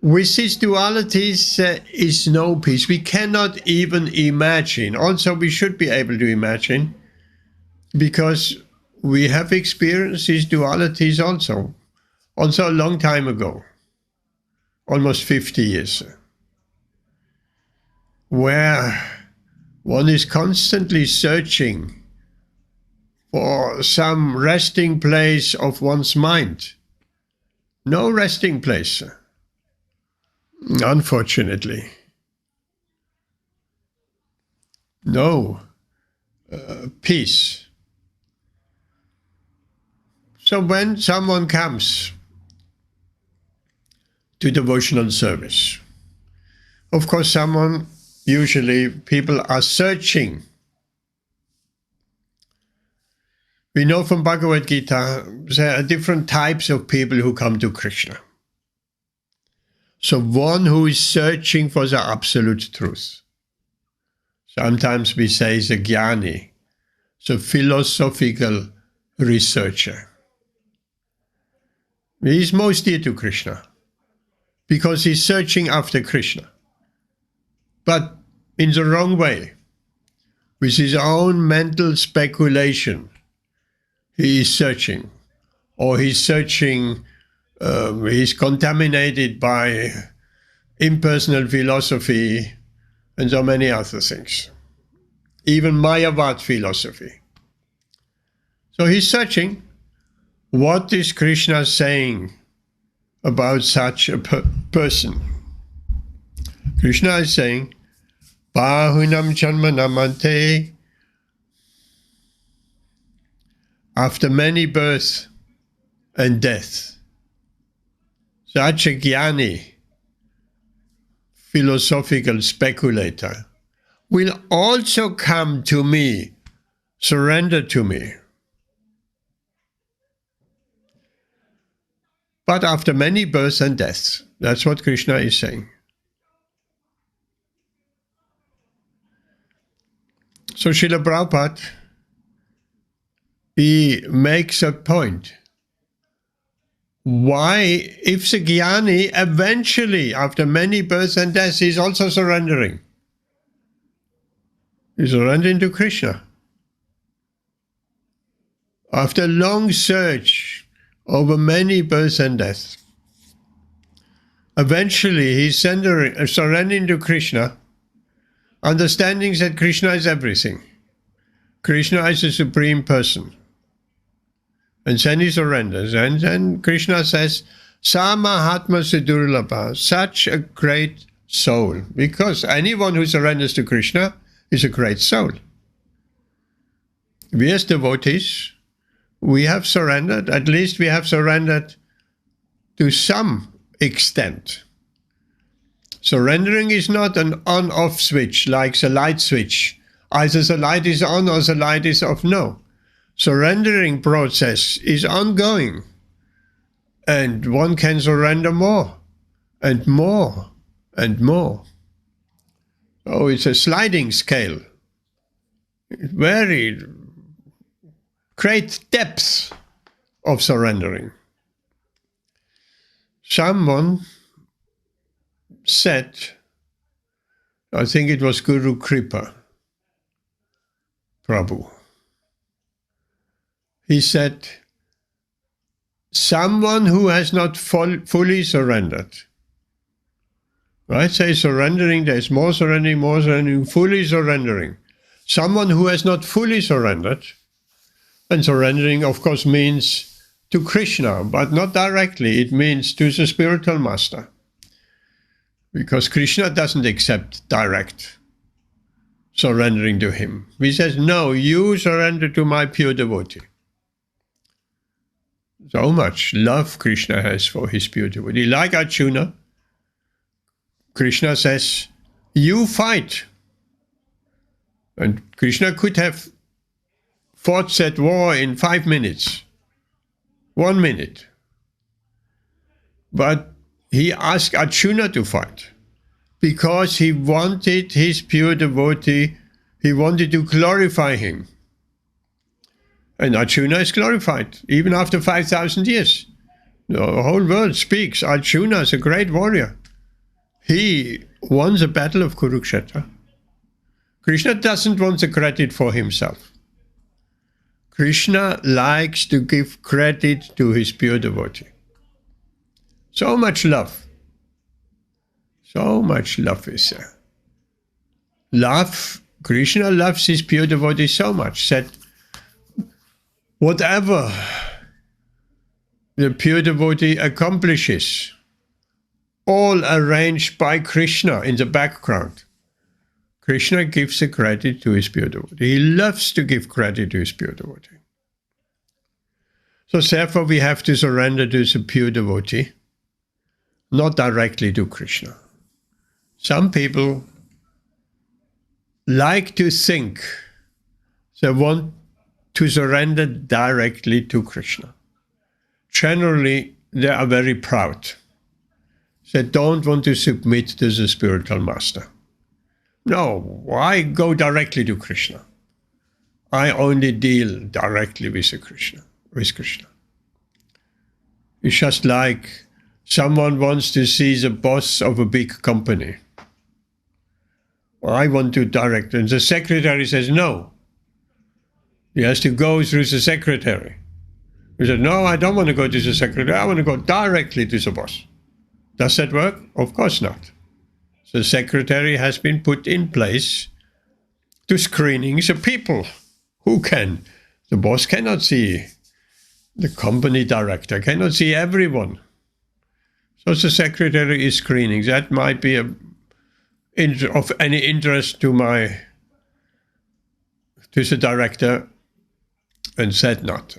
with these dualities, there is no peace. We cannot even imagine. Also, we should be able to imagine, because we have experienced these dualities also a long time ago, almost 50 years, where one is constantly searching for some resting place of one's mind. No resting place. Unfortunately, no peace. So when someone comes to devotional service, of course, usually people are searching. We know from Bhagavad Gītā there are different types of people who come to Krishna. So one who is searching for the absolute truth. Sometimes we say the jnani, the philosophical researcher. He is most dear to Krishna because he's searching after Krishna, but in the wrong way. With his own mental speculation, he is searching. or he's searching, he's contaminated by impersonal philosophy and so many other things, even Mayavad philosophy. So he's searching, what is Krishna saying about such a person? Krishna is saying, Bahunam Janmanamante, after many births and death, such a jnani, philosophical speculator, will also come to me, surrender to me. But after many births and deaths, that's what Krishna is saying. So Srila Prabhupada, he makes a point. Why, if the jnani eventually, after many births and deaths, he's also surrendering? He's surrendering to Krishna. After long search over many births and deaths, eventually he's surrendering to Krishna, understanding that Krishna is everything. Krishna is the Supreme Person. And then he surrenders. And then Krishna says, Sa Mahatma Sidurlabha, such a great soul. Because anyone who surrenders to Krishna is a great soul. We as devotees, we have surrendered, at least we have surrendered to some extent. Surrendering is not an on-off switch like the light switch. Either the light is on or the light is off. No. Surrendering process is ongoing. And one can surrender more and more and more. So it's a sliding scale. Very great depth of surrendering. Someone said, I think it was Guru Kripa Prabhu, he said, someone who has not fully surrendered, right? Say surrendering, there's more surrendering, fully surrendering. Someone who has not fully surrendered, and surrendering of course means to Krishna, but not directly, it means to the spiritual master. Because Krishna doesn't accept direct surrendering to him. He says, no, you surrender to my pure devotee. So much love Krishna has for his pure devotee. Like Arjuna, Krishna says, you fight. And Krishna could have fought that war in 5 minutes, 1 minute. But he asked Arjuna to fight because he wanted his pure devotee, he wanted to glorify him. And Arjuna is glorified, even after 5,000 years. The whole world speaks, Arjuna is a great warrior. He won the battle of Kurukshetra. Krishna doesn't want the credit for himself. Krishna likes to give credit to his pure devotee. So much love. So much love is there. Love, Krishna loves his pure devotee so much that whatever the pure devotee accomplishes, all arranged by Krishna in the background, Krishna gives the credit to his pure devotee. He loves to give credit to his pure devotee. So therefore we have to surrender to the pure devotee, not directly to Krishna. Some people like to think they want to surrender directly to Krishna. Generally, they are very proud. They don't want to submit to the spiritual master. No, I go directly to Krishna. I only deal directly with Krishna. It's just like someone wants to see the boss of a big company. I want to direct, and the secretary says no. He has to go through the secretary. He said, no, I don't want to go to the secretary. I want to go directly to the boss. Does that work? Of course not. The secretary has been put in place to screening the people who can. The boss cannot see. The company director cannot see everyone. So the secretary is screening. That might be of any interest to the director, and said not.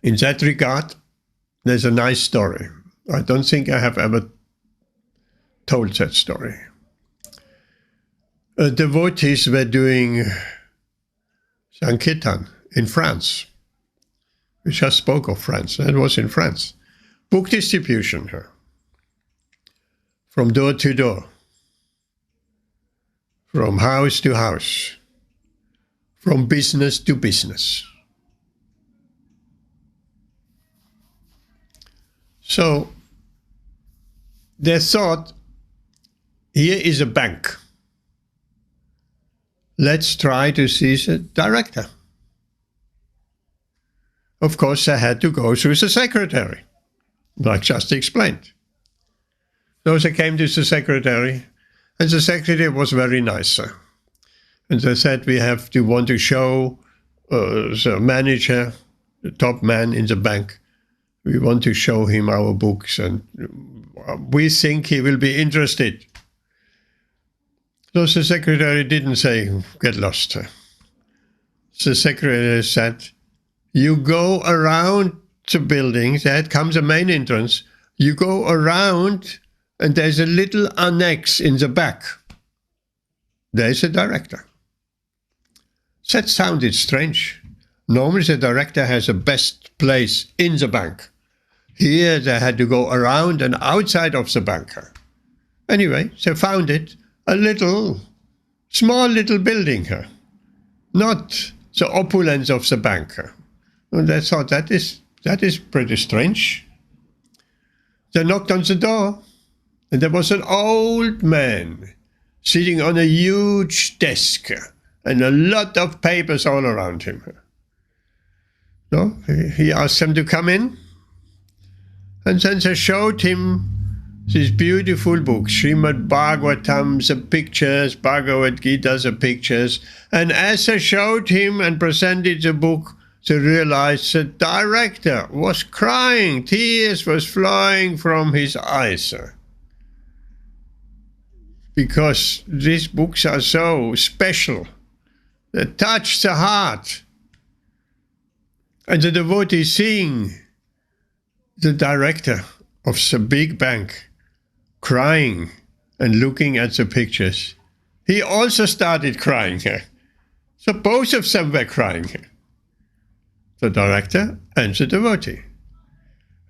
In that regard, there's a nice story. I don't think I have ever told that story. Devotees were doing Kirtan in France. We just spoke of France. That was in France. Book distribution here. From door to door. From house to house. From business to business. So they thought, here is a bank. Let's try to see the director. Of course, they had to go through the secretary, like just explained. So they came to the secretary, and the secretary was very nice. And they said, we want to show the manager, the top man in the bank, we want to show him our books, and we think he will be interested. So the secretary didn't say, get lost. The secretary said, you go around the building, that comes the main entrance, you go around and there's a little annex in the back. There's a director. That sounded strange. Normally the director has the best place in the bank. Here they had to go around and outside of the bank. Anyway, they found it, a small little building, not the opulence of the bank. And they thought, that is pretty strange. They knocked on the door, and there was an old man sitting on a huge desk and a lot of papers all around him. So he asked them to come in, and then they showed him this beautiful book, Srimad Bhagavatam, the pictures, Bhagavad Gītā, the pictures. And as they showed him and presented the book, they realized the director was crying. Tears was flowing from his eyes. Because these books are so special. They touch the heart. And the devotee seeing the director of the big bank crying and looking at the pictures, he also started crying. So both of them were crying. The director and the devotee.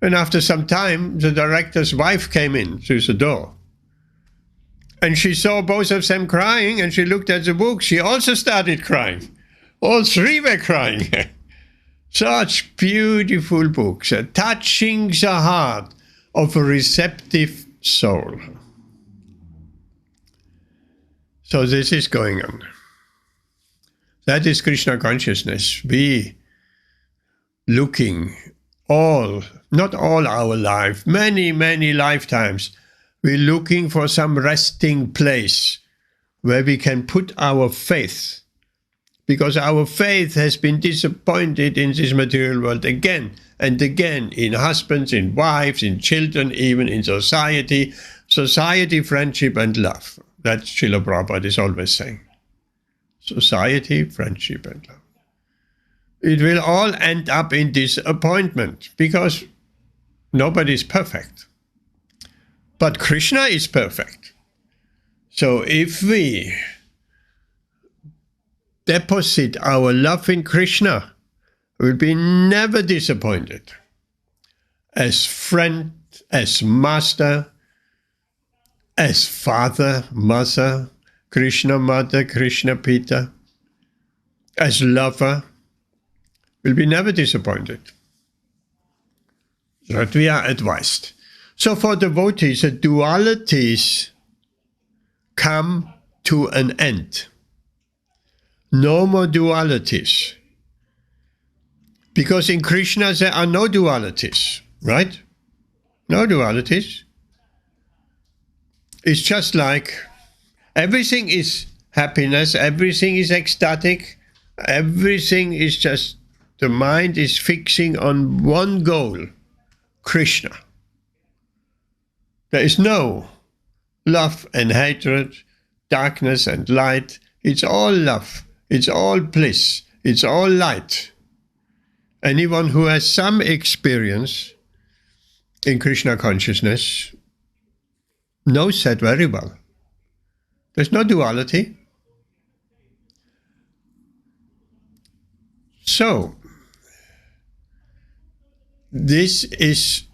And after some time, the director's wife came in through the door. And she saw both of them crying, and she looked at the book. She also started crying. All three were crying. Such beautiful books, touching the heart of a receptive soul. So this is going on. That is Krishna consciousness. We looking not all our life, many, many lifetimes, we're looking for some resting place where we can put our faith. Because our faith has been disappointed in this material world again and again, in husbands, in wives, in children, even in society, friendship, and love. That's Srila Prabhupada is always saying. Society, friendship, and love. It will all end up in disappointment because nobody is perfect. But Krishna is perfect. So if we deposit our love in Krishna, we'll be never disappointed. As friend, as master, as father, mother, Krishna mother, Krishna Pita, as lover, we'll be never disappointed. That we are advised. So for devotees, the dualities come to an end. No more dualities. Because in Krishna there are no dualities, right? No dualities. It's just like everything is happiness, everything is ecstatic, everything is just, the mind is fixing on one goal, Krishna. There is no love and hatred, darkness and light. It's all love, it's all bliss, it's all light. Anyone who has some experience in Krishna consciousness knows that very well. There's no duality. So, this is,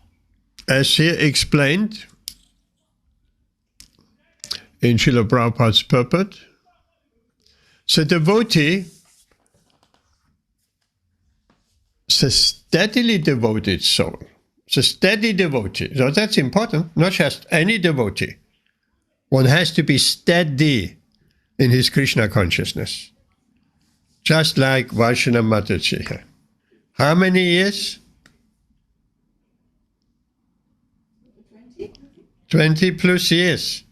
as here explained in Srila Prabhupada's purport, the devotee, the steadily devoted soul, the steady devotee, so that's important, not just any devotee. One has to be steady in his Krishna consciousness. Just like Vaishnava Mataji. How many years? 20 plus years.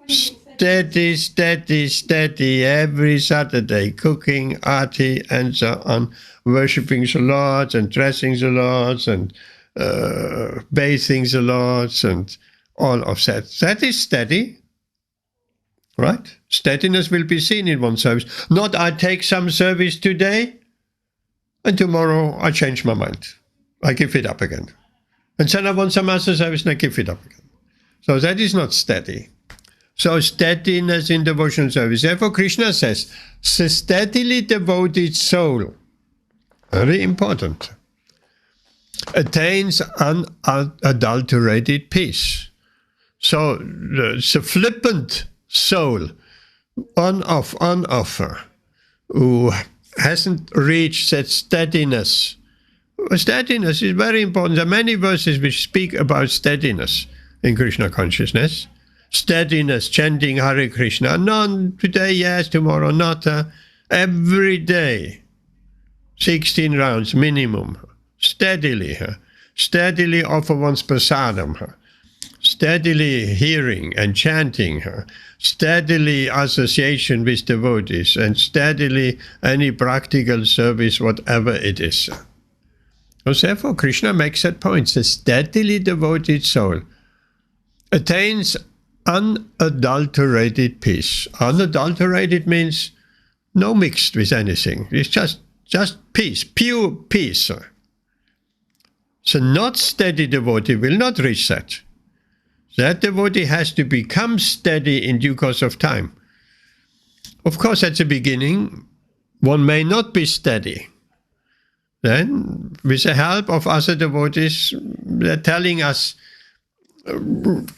Steady, steady, steady, every Saturday, cooking, arati, and so on, worshipping the Lord, and dressing the Lord, and bathing the Lord, and all of that. That is steady, right? Steadiness will be seen in one's service. Not I take some service today, and tomorrow I change my mind. I give it up again. And then I want some other service, and I give it up again. So that is not steady. So steadiness in devotional service. Therefore Krishna says, the steadily devoted soul, very important, attains unadulterated peace. So the flippant soul, on-off, who hasn't reached that steadiness. Steadiness is very important. There are many verses which speak about steadiness in Krishna consciousness. Steadiness, chanting Hare Krishna. None today, yes, tomorrow, not. Every day, 16 rounds minimum. Steadily. Steadily offer one's prasadam. Steadily hearing and chanting. Steadily association with devotees. And steadily any practical service, whatever it is. So therefore, Krishna makes that point. The steadily devoted soul attains unadulterated peace. Unadulterated means no mixed with anything. It's just peace, pure peace. So not steady devotee will not reach that. That devotee has to become steady in due course of time. Of course, at the beginning, one may not be steady. Then, with the help of other devotees, they're telling us,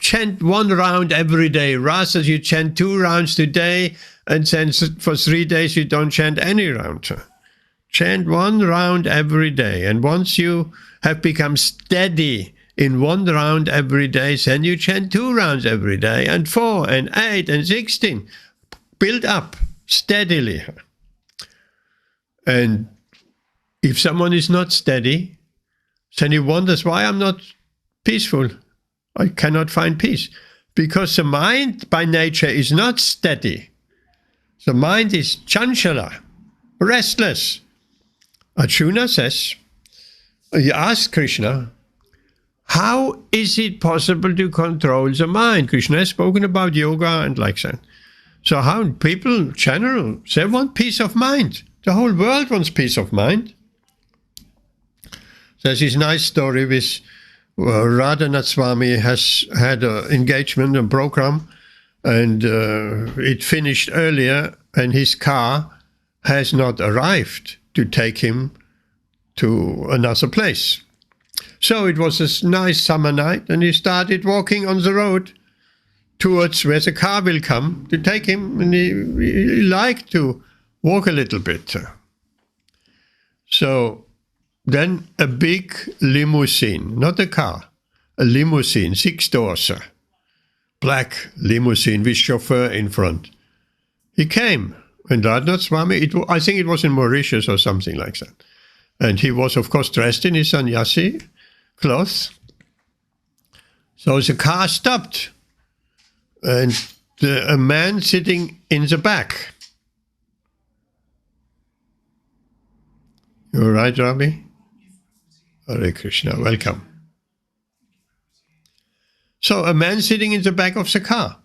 chant 1 round every day. Rather, you chant 2 rounds today, and then for 3 days you don't chant any round. Chant 1 round every day. And once you have become steady in 1 round every day, then you chant 2 rounds every day, and 4, and 8, and 16. Build up steadily. And if someone is not steady, then he wonders why I'm not peaceful. I cannot find peace. Because the mind by nature is not steady. The mind is chanchala, restless. Arjuna says, he asked Krishna, how is it possible to control the mind? Krishna has spoken about yoga and like that. So how people in general, they want peace of mind. The whole world wants peace of mind. There's this nice story with Radha Swami has had an engagement, a program, and it finished earlier, and his car has not arrived to take him to another place. So it was a nice summer night, and he started walking on the road towards where the car will come to take him, and he liked to walk a little bit. So then a big limousine, not a car, a limousine, 6 doors, black limousine with chauffeur in front. He came, and Radha Swami, I think it was in Mauritius or something like that. And he was, of course, dressed in his sannyasi clothes. So the car stopped, and a man sitting in the back. You all right, Rabbi? Hare Krishna, welcome. So a man sitting in the back of the car.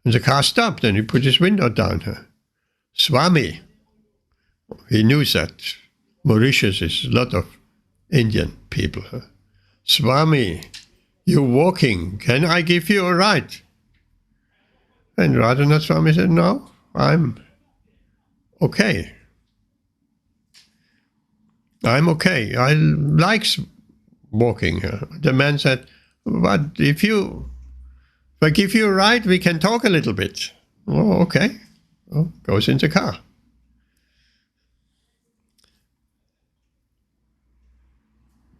And the car stopped, and he put his window down. Swami, he knew that Mauritius is a lot of Indian people. Swami, you're walking. Can I give you a ride? And Radha Swami said, no, I'm okay. I'm okay. I like walking. The man said, but if I give you a ride, we can talk a little bit. Oh, okay. Oh, goes in the car.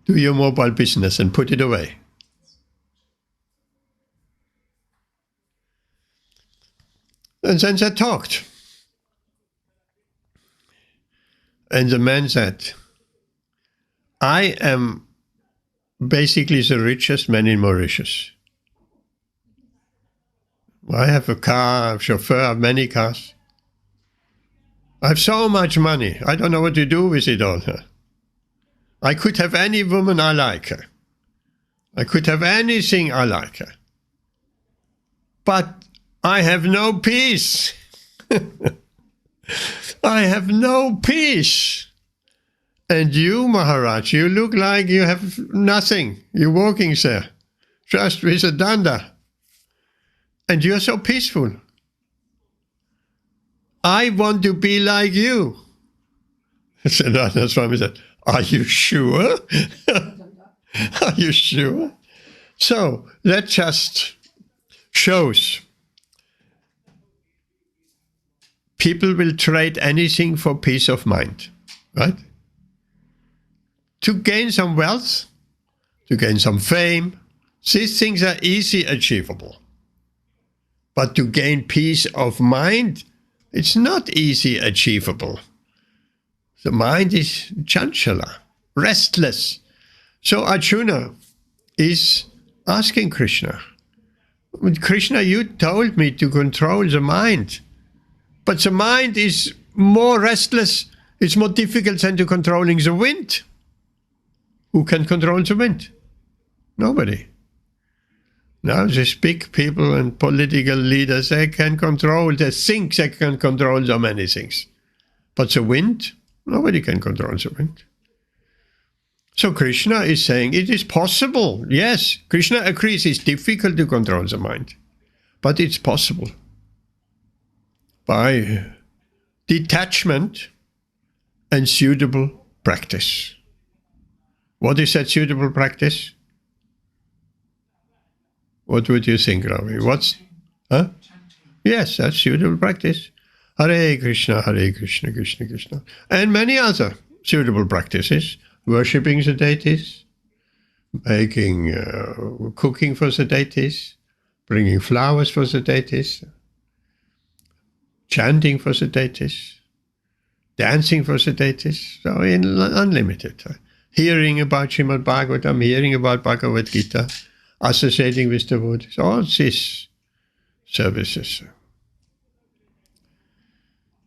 Do your mobile business and put it away. And then they talked. And the man said, I am basically the richest man in Mauritius. I have a car, I have a chauffeur, I have many cars. I have so much money. I don't know what to do with it all. I could have any woman I like. I could have anything I like. But I have no peace. I have no peace. And you, Maharaj, you look like you have nothing. You're walking there, just with a danda. And you're so peaceful. I want to be like you. So Radha Swami said, are you sure? Are you sure? So that just shows people will trade anything for peace of mind, right? To gain some wealth, to gain some fame, these things are easy achievable. But to gain peace of mind, it's not easy achievable. The mind is chanchala, restless. So Arjuna is asking Krishna, Krishna, you told me to control the mind, but the mind is more restless, it's more difficult than to controlling the wind. Who can control the wind? Nobody. Now these big people and political leaders, they can control, they think they can control so many things. But the wind, nobody can control the wind. So Krishna is saying it is possible. Yes, Krishna agrees it's difficult to control the mind. But it's possible. By detachment and suitable practice. What is that suitable practice? What would you think, Ravi? Huh? Yes, that's suitable practice. Hare Krishna, Krishna Krishna. And many other suitable practices. Worshipping the deities, making, cooking for the deities, bringing flowers for the deities, chanting for the deities, dancing for the deities. So unlimited. Hearing about Srimad Bhagavatam, hearing about Bhagavad Gītā, associating with devotees, all these services.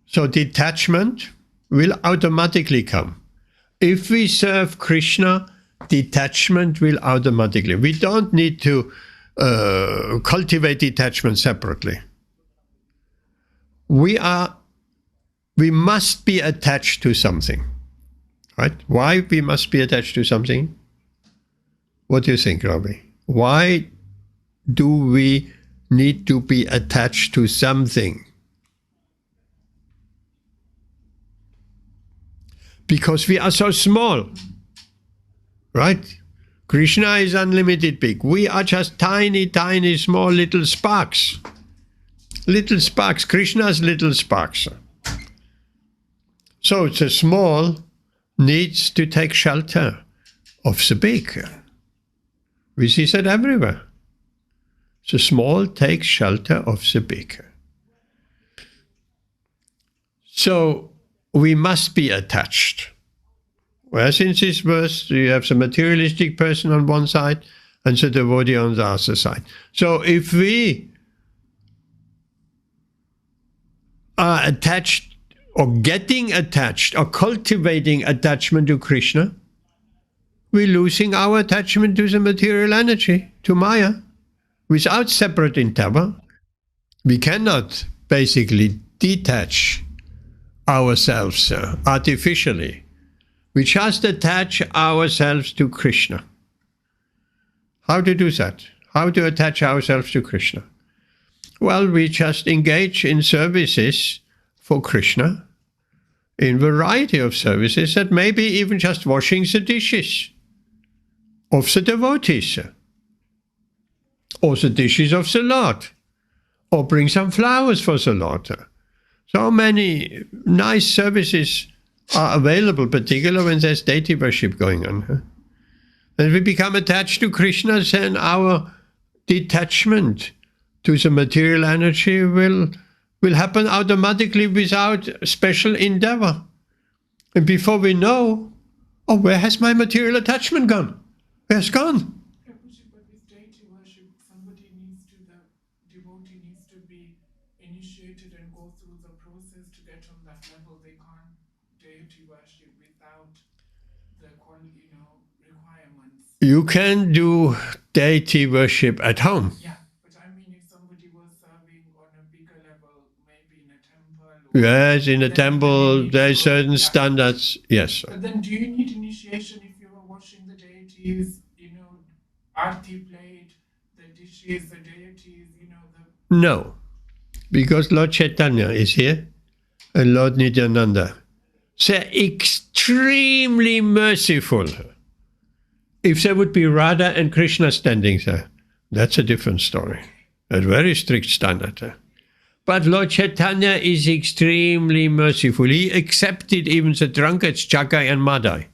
So detachment will automatically come. If we serve Krishna, detachment will automatically. We don't need to cultivate detachment separately. We must be attached to something. Right? Why we must be attached to something? What do you think, Rabbi? Why do we need to be attached to something? Because we are so small, right? Krishna is unlimited big. We are just tiny, tiny, small little sparks. Little sparks, Krishna's little sparks. So the small needs to take shelter of the big. We see that everywhere. The small takes shelter of the big. So we must be attached. Whereas in this verse, you have the materialistic person on one side and the devotee on the other side. So if we are attached or getting attached or cultivating attachment to Krishna, we're losing our attachment to the material energy, to Maya. Without separate endeavor, we cannot basically detach ourselves artificially. We just attach ourselves to Krishna. How to do that? How to attach ourselves to Krishna? Well, we just engage in services for Krishna, in variety of services that may be even just washing the dishes of the devotees, or the dishes of the Lord, or bring some flowers for the Lord. So many nice services are available, particularly when there's deity worship going on. And we become attached to Krishna, then our detachment to the material energy will happen automatically without special endeavor. And before we know, oh, where has my material attachment gone? Where's gone? But with deity worship, the devotee needs to be initiated and go through the process to get on that level. They can't deity worship without the requirements. You can do deity worship at home. Yeah, but I mean, if somebody was serving on a bigger level, maybe in a temple. Yes, in a temple, there are certain standards. Yes. But then, do you need initiation if you are washing the deities? Arti plate, the dishes, the deities, No, because Lord Chaitanya is here and Lord Nityananda. They're extremely merciful. If there would be Radha and Krishna standing there, that's a different story. A very strict standard. But Lord Chaitanya is extremely merciful. He accepted even the drunkards, Jaya and Madhava.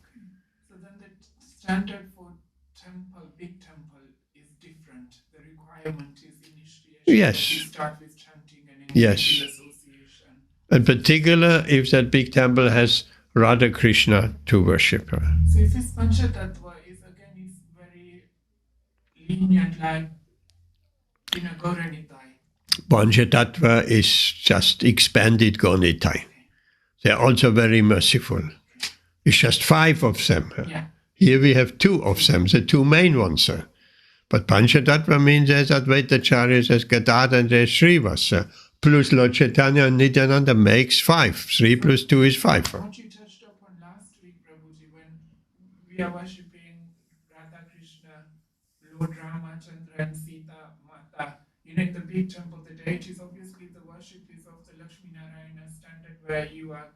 So then the standard for big temple is different. The requirement is initiation. Yes. You start with chanting and Yes. association. In particular, if that big temple has Radha Krishna to worship. So if it's Panchatattva, it's very lenient, like Gaura Arati. Panchatattva is just expanded Gaunitai. They're also very merciful. It's just 5 of them. Yeah. Here we have 2 of them, the 2 main ones. But Panchatattva means there's Advaitacharya, there's Gadadhar, and there's Srivas. Plus Lord Chaitanya and Nityananda makes 5. 3 plus 2 is 5. What you touched upon last week, Prabhuji, when we are worshipping Radha Krishna, Lord Ramachandra and Sita Mata, in the big temple, the deities, obviously the worship is of the Lakshmi Narayana standard where you are,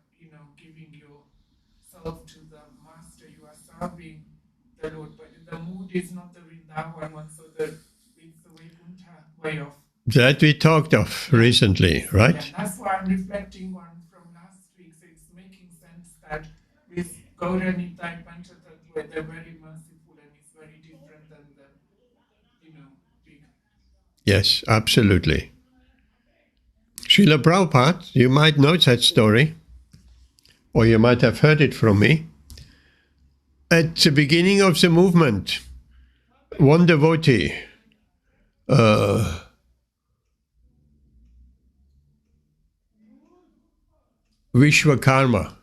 giving yourself to the master, you are serving the Lord, but the mood is not the Vrindavan one, so it's the Vaikuntha way of. That we talked of recently, right? Yeah, that's why I'm reflecting on from last week, so it's making sense that with Gaura Arati Panchatattva, they're very merciful and it's very different than the, big. Yes, absolutely. Srila Prabhupada, you might know that story, or you might have heard it from me. At the beginning of the movement, one devotee, Vishwakarma,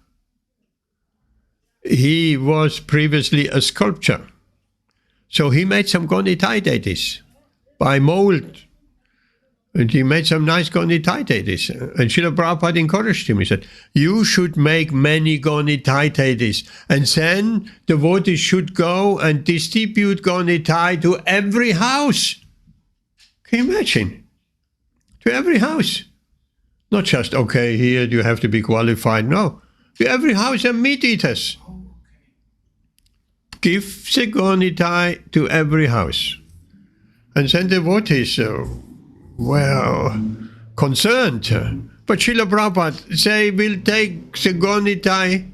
he was previously a sculptor. So he made some Gaunitai deities by mold. And he made some nice Gaunitai deities. And Srila Prabhupada encouraged him. He said, you should make many Gaunitai deities. And then devotees should go and distribute Gaunitai to every house. Can you imagine? To every house. Not just, okay, here you have to be qualified. No. To every house and meat eaters. Give the Gaunitai to every house. And then devotees were concerned. But Srila Prabhupada, they will take the Gaunitai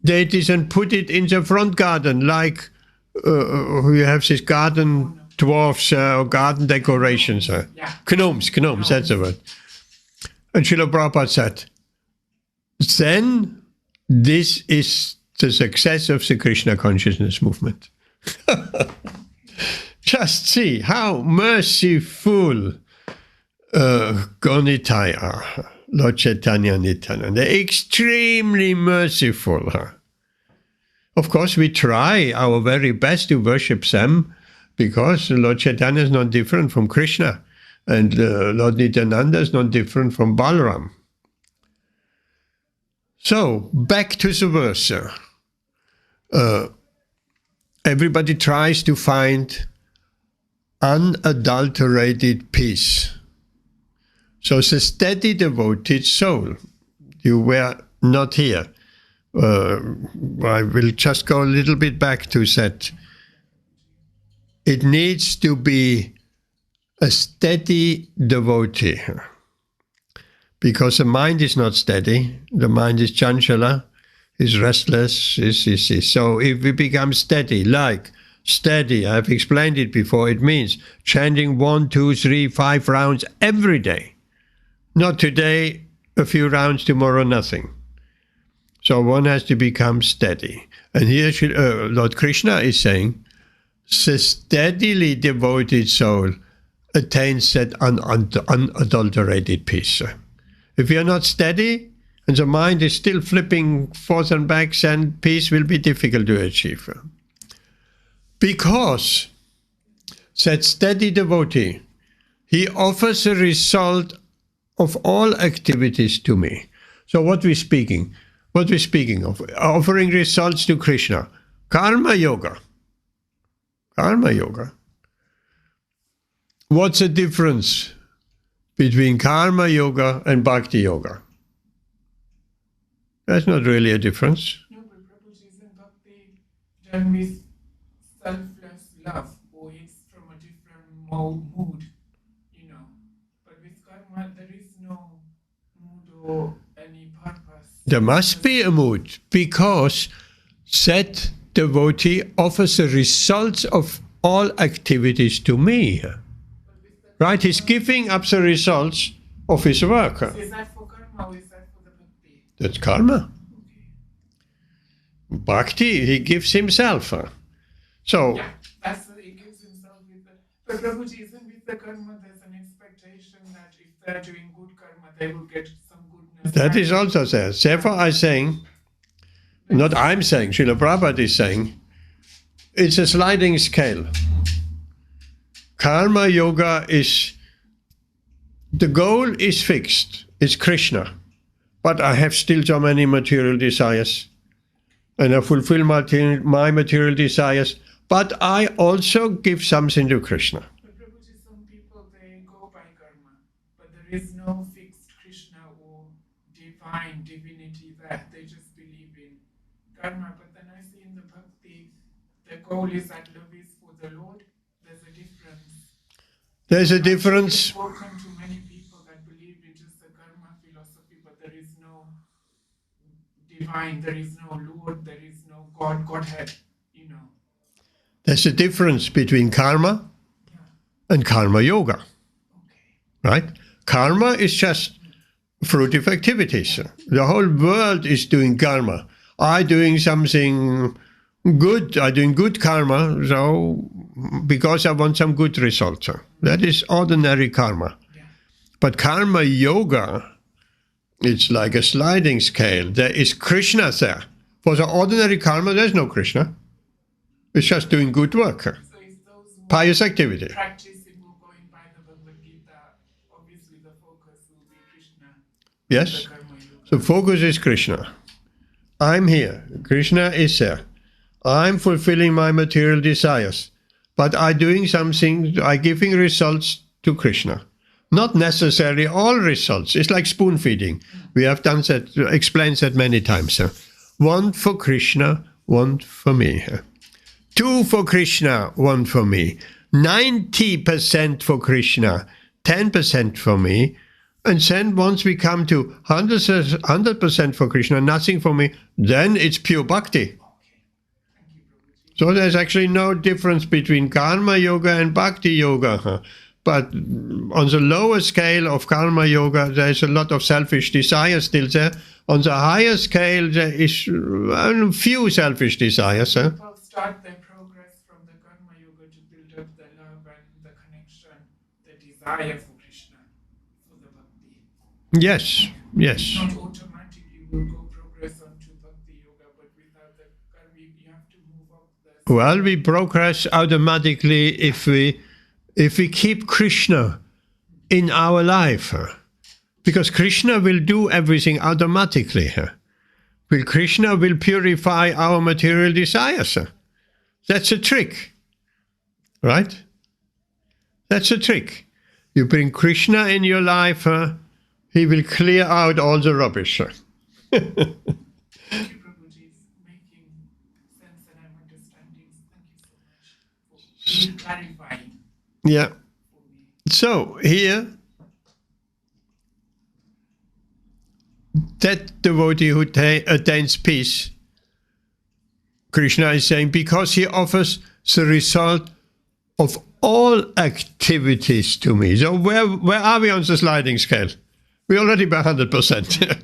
deities and put it in the front garden, like we have this garden dwarfs or garden decorations. Gnomes, that's the word. And Srila Prabhupada said, then this is the success of the Krishna consciousness movement. Just see how merciful Gaunitai are, Lord Chaitanya Nityananda. They're extremely merciful. Of course, we try our very best to worship them, because Lord Chaitanya is not different from Krishna, and Lord Nityananda is not different from Balaram. So, back to the verse. Everybody tries to find unadulterated peace. So the steady devoted soul, you were not here. I will just go a little bit back to that. It needs to be a steady devotee, because the mind is not steady. The mind is chanchala, is restless, is. So if we become steady, I've explained it before, it means chanting 1, 2, 3, 5 rounds every day. Not today, a few rounds, tomorrow, nothing. So one has to become steady. And here Lord Krishna is saying, the steadily devoted soul attains that unadulterated peace. If you're not steady, and the mind is still flipping forth and back, then peace will be difficult to achieve. Because that steady devotee, he offers a result of all activities to me. So what we're speaking of, offering results to Krishna, karma yoga. What's the difference between karma yoga and bhakti yoga? There's not really a difference. No, but Prabhuji, isn't bhakti done with selfless love, or it's from a different mood, But with karma, there is no mood or any purpose. There must be a mood, because that devotee offers the results of all activities to me. Right? He's giving up the results of his work. So is that for karma or is that for the bhakti? That's karma. Okay. Bhakti, he gives himself. So, Yeah, he gives himself with the... But Prabhuji, isn't with the karma, there's an expectation that if they're doing good karma, they will get some goodness. that is also there. Therefore, I'm saying, not I'm saying, Srila Prabhupada is saying, it's a sliding scale. Karma yoga is, the goal is fixed, it's Krishna. But I have still so many material desires. And I fulfill my material desires. But I also give something to Krishna. But Prabhuji, some people, they go by karma. But there is no fixed Krishna or divinity there. They just believe in karma. But then I see in the bhakti, the goal is that love is for the Lord. There's a difference. There's a difference. I've spoken to many people that believe in just the karma philosophy, but there is no divine, there is no Lord, there is no Godhead, There's a difference between karma and karma yoga. Okay. Right? Karma is just fruitive activities. The whole world is doing karma. I'm doing something good. I'm doing good karma, so because I want some good results. That is ordinary karma. Yeah. But karma yoga, it's like a sliding scale. There is Krishna there. For the ordinary karma, there's no Krishna. It's just doing good work. So it's those who Pious activity. practicing or going by the Bhagavad Gītā, obviously the focus will be Krishna. Yes? The karma yoga. So focus is Krishna. I'm here. Krishna is there. I'm fulfilling my material desires. But I'm doing something, I'm giving results to Krishna. Not necessarily all results. It's like spoon feeding. We have done that, explained that many times. One for Krishna, one for me. 2 for Krishna, 1 for me. 90% for Krishna, 10% for me. And then once we come to 100% for Krishna, nothing for me, then it's pure bhakti. So there's actually no difference between karma yoga and bhakti yoga. But on the lower scale of karma yoga, there's a lot of selfish desire still there. On the higher scale, there is few selfish desires. People start their progress from the karma yoga to build up the love and the connection, the desire for Krishna, for the bhakti. Yes, yes. Not automatically you will go progress onto bhakti yoga, but without the karma, you have to move up the... Well, we progress automatically if we keep Krishna in our life. Because Krishna will do everything automatically. Krishna will purify our material desires. That's a trick. Right? That's a trick. You bring Krishna in your life, he will clear out all the rubbish. Thank you, Prabhuji. It's making sense and I'm understanding. Thank you so much for clarifying. Yeah. So here, that devotee who attains peace, Krishna is saying, because he offers the result of all activities to me. So where are we on the sliding scale? We're already by 100%.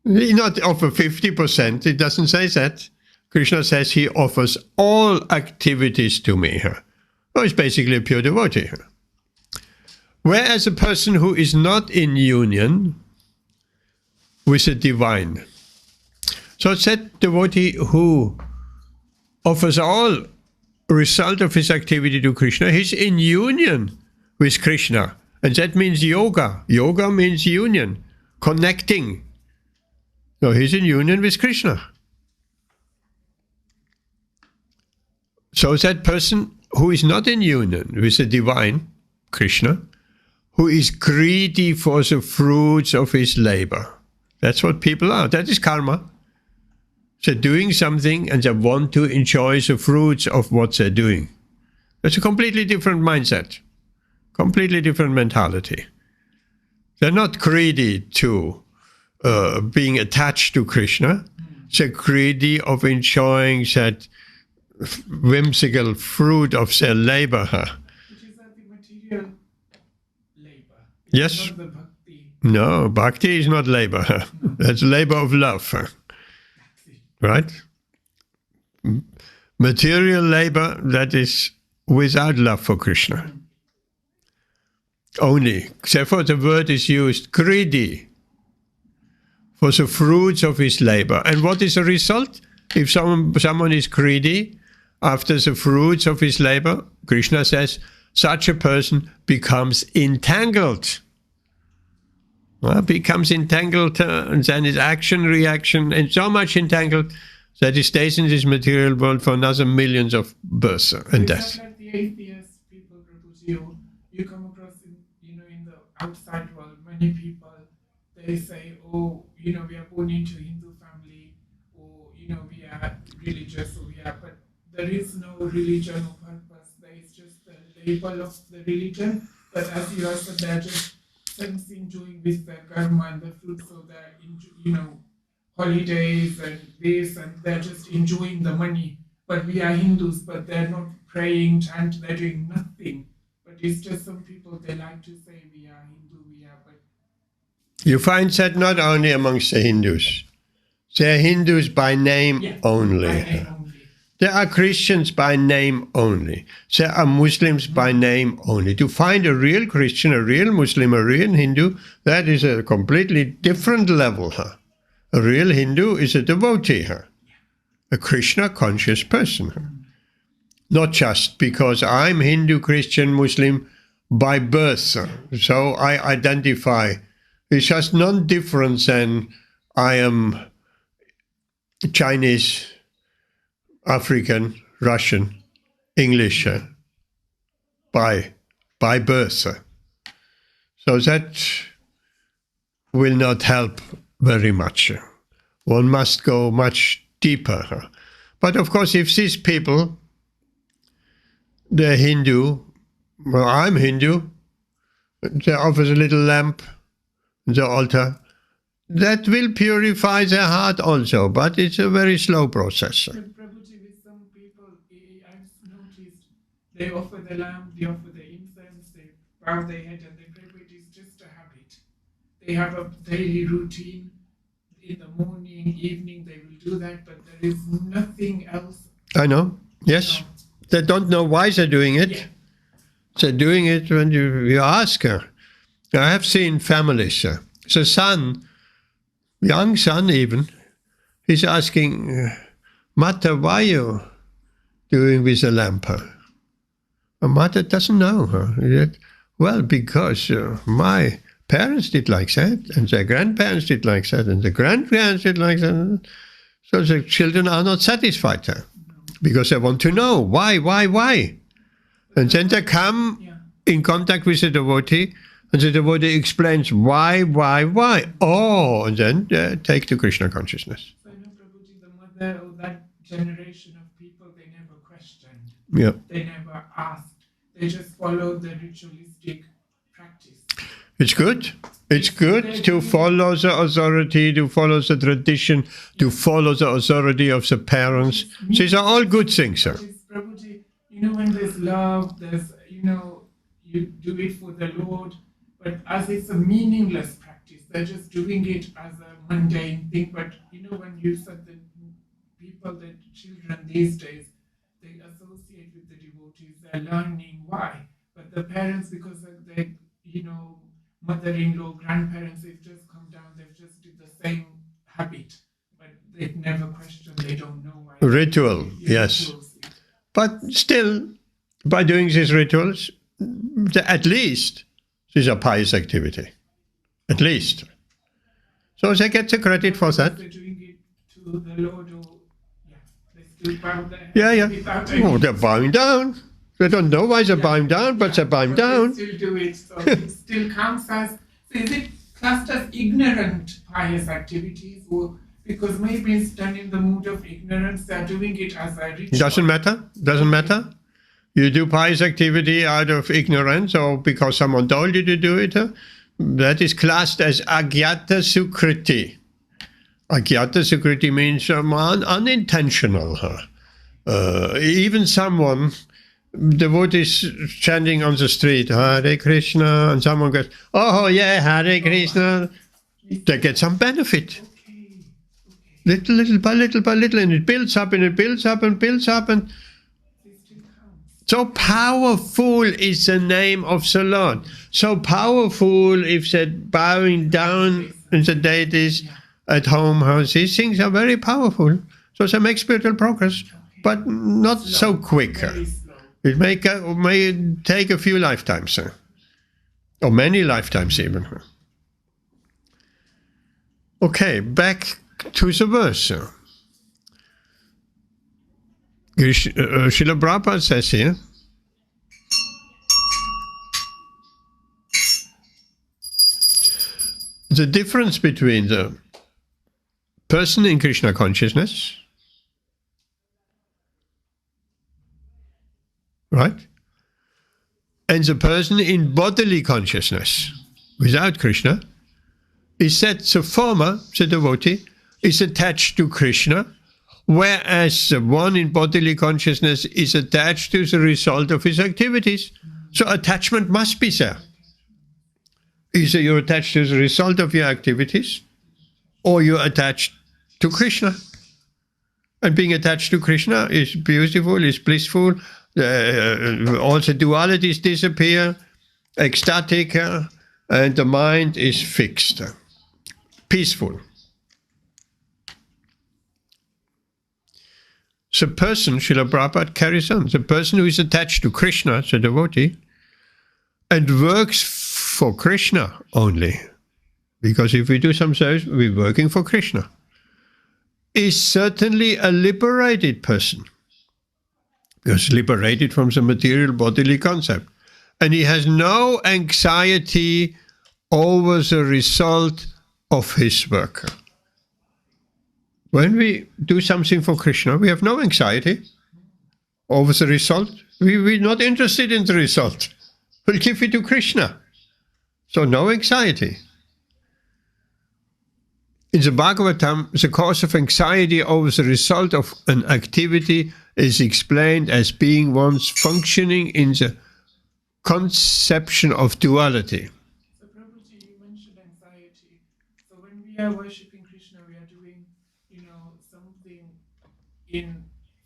He not offer 50%. It doesn't say that. Krishna says he offers all activities to me. Oh, it's basically a pure devotee. Whereas a person who is not in union with the divine. So it's that devotee who offers all result of his activity to Krishna. He's in union with Krishna. And that means yoga. Yoga means union, connecting. So he's in union with Krishna. So that person who is not in union with the divine, Krishna, who is greedy for the fruits of his labor. That's what people are. That is karma. They're doing something and they want to enjoy the fruits of what they're doing. That's a completely different mindset, completely different mentality. They're not greedy to being attached to Krishna. They're greedy of enjoying that whimsical fruit of their labor. Which is the material labor. Yes. Not the bhakti. No, bhakti is not labor. That's labor of love. Right? Material labor, that is without love for Krishna. Only. Therefore the word is used, greedy, for the fruits of his labor. And what is the result? If someone is greedy after the fruits of his labor, Krishna says, such a person becomes entangled. Becomes entangled, and then his action, reaction, and so much entangled that he stays in this material world for another millions of births and deaths. It's not like the atheist people, Prabhuji, you come across in the outside world, many people, they say, oh, we are born into Hindu family, or, we are religious, or we are, but there is no religion or purpose. There is just the label of the religion, but as you also said, they're just enjoying with their karma and the fruits of their, holidays and this, and they're just enjoying the money. But we are Hindus, but they're not praying, chant, they're doing nothing. But it's just some people, they like to say we are Hindu, but... You find that not only amongst the Hindus. They're Hindus by name only. By name only. There are Christians by name only. There are Muslims by name only. To find a real Christian, a real Muslim, a real Hindu, that is a completely different level. A real Hindu is a devotee, a Krishna conscious person. Not just because I'm Hindu, Christian, Muslim by birth. So I identify. It's just non-different than I am Chinese, African, Russian, English by birth. So that will not help very much. One must go much deeper. But of course, if these people, they're Hindu, well, I'm Hindu, they offer a little lamp, the altar, that will purify their heart also, but it's a very slow process. But Prabhuji, with some people, I've noticed they offer the lamp, they offer the incense, bow their head and they pray, but it is just a habit. They have a daily routine. In the morning, evening, they will do that, but there is nothing else. I know. Yes. No. They don't know why they're doing it. Yeah. They're doing it when you ask her. I have seen families. The son, young son even, he's asking, Mother, why are you doing with a lamp? And Mother doesn't know. He said, well, because my parents did like that, and their grandparents did like that, and the grandparents did like that. So the children are not satisfied because they want to know why. And then they come in contact with the devotee, and the devotee explains why. Oh, and then they take to Krishna consciousness. So, Prabhuji, the mother of that generation of people, they never questioned. Yeah. They never asked. They just followed the ritualistic practice. It's good. It's good to follow the authority, to follow the tradition, to follow the authority of the parents. These are all good things, sir. Prabhuji, when there's love, there's, you do it for the Lord, but as it's a meaningless practice, they're just doing it as a mundane thing. But, when you said the people, the children these days, they associate with the devotees, they're learning why. But the parents, because they, mother-in-law, grandparents, they've just come down, they've just did the same habit, but they've never questioned, they don't know why. Ritual, yes. Rituals, yeah. But still, by doing these rituals, at least, this is a pious activity. At least. So they get the credit for that. They're doing it to the Lord, or, they still bow their head Yeah. without any- Oh, they're bowing down. They don't know why they're bowing down, but they're bowing down. They still do it, so it still counts as, so is it classed as ignorant pious activities, or because maybe it's done in the mood of ignorance, they're doing it as a ritual? Doesn't matter. You do pious activity out of ignorance or because someone told you to do it. That is classed as agyata sukriti. Agyata sukriti means unintentional. Even someone, devotees chanting on the street, Hare Krishna, and someone goes, oh yeah, Hare Krishna, they get some benefit. Okay. Little by little, and it builds up and it builds up and builds up, and so powerful is the name of the Lord. So powerful if they're bowing down in the deities at home. These things are very powerful. So they make spiritual progress, but not so quick. Very slow. It may take a few lifetimes, or many lifetimes even. Okay, back to the verse. Srila Prabhupada says here, the difference between the person in Krishna consciousness, right, and the person in bodily consciousness without Krishna is that the former, the devotee, is attached to Krishna, whereas the one in bodily consciousness is attached to the result of his activities. So attachment must be there. Either you're attached to the result of your activities, or you're attached to Krishna. And being attached to Krishna is beautiful, is blissful. All the dualities disappear, ecstatic, and the mind is fixed, peaceful. The person, Srila Prabhupada carries on, the person who is attached to Krishna, the devotee, and works for Krishna only, because if we do some service, we're working for Krishna, is certainly a liberated person, because liberated from the material bodily concept. And he has no anxiety over the result of his work. When we do something for Krishna, we have no anxiety over the result. We're not interested in the result. We'll give it to Krishna. So no anxiety. In the Bhagavatam, the cause of anxiety over the result of an activity is explained as being one's functioning in the conception of duality. So Prabhuji, you mentioned anxiety. So when we are worshipping Krishna, we are doing, something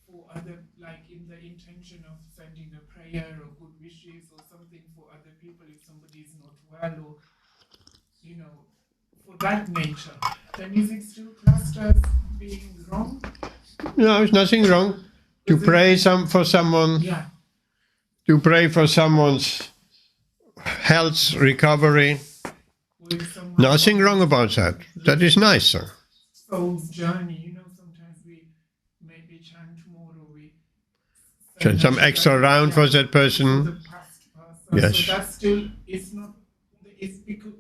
for other, like in the intention of sending a prayer or good wishes or something for other people if somebody is not well or, for that nature. Then is it still classed as being wrong? No, there's nothing wrong to pray for someone. Yeah. To pray for someone's health recovery. Nothing wrong about that. That is nice, sir. Soul's journey, sometimes we maybe chant more or we Chant some extra round for that person. For the past person. Yes. So that still is not, it's because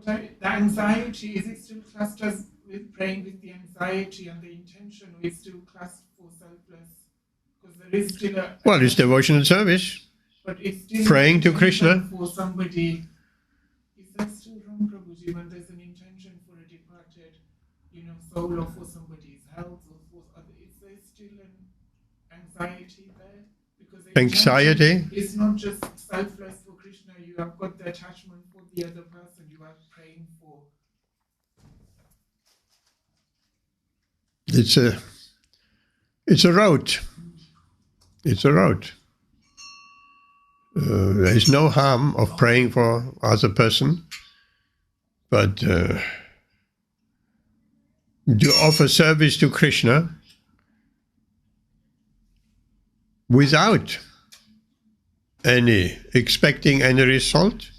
the anxiety, is it still classed as with praying with the anxiety and the intention, or is still classed for selfless? Because there is still a... Well, it's devotional service. But it's still praying to Krishna. For somebody, is that still wrong, Prabhuji, when there's an intention for a departed, soul or for somebody's health or for other, is there still an anxiety there? Because Anxiety? It's not just selfless for Krishna, you have got the attachment for the other person you are praying for. It's a road. It's a road. There is no harm of praying for other person, but to offer service to Krishna without expecting any result,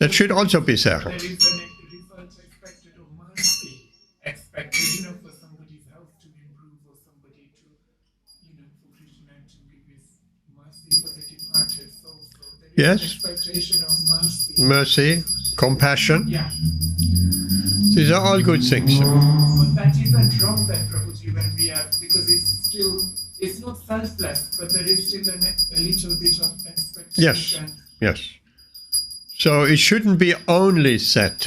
that should also be there. There is a result expected or mercy expected, for somebody's health to improve or somebody to, for Krishna to give his mercy for the departed soul. So there is an expectation of mercy. Mercy, compassion. Yeah. These are all good things. But that isn't wrong then, Prabhuji, when we are, because it's not selfless, but there is still a little bit of expectation. Yes. So it shouldn't be only that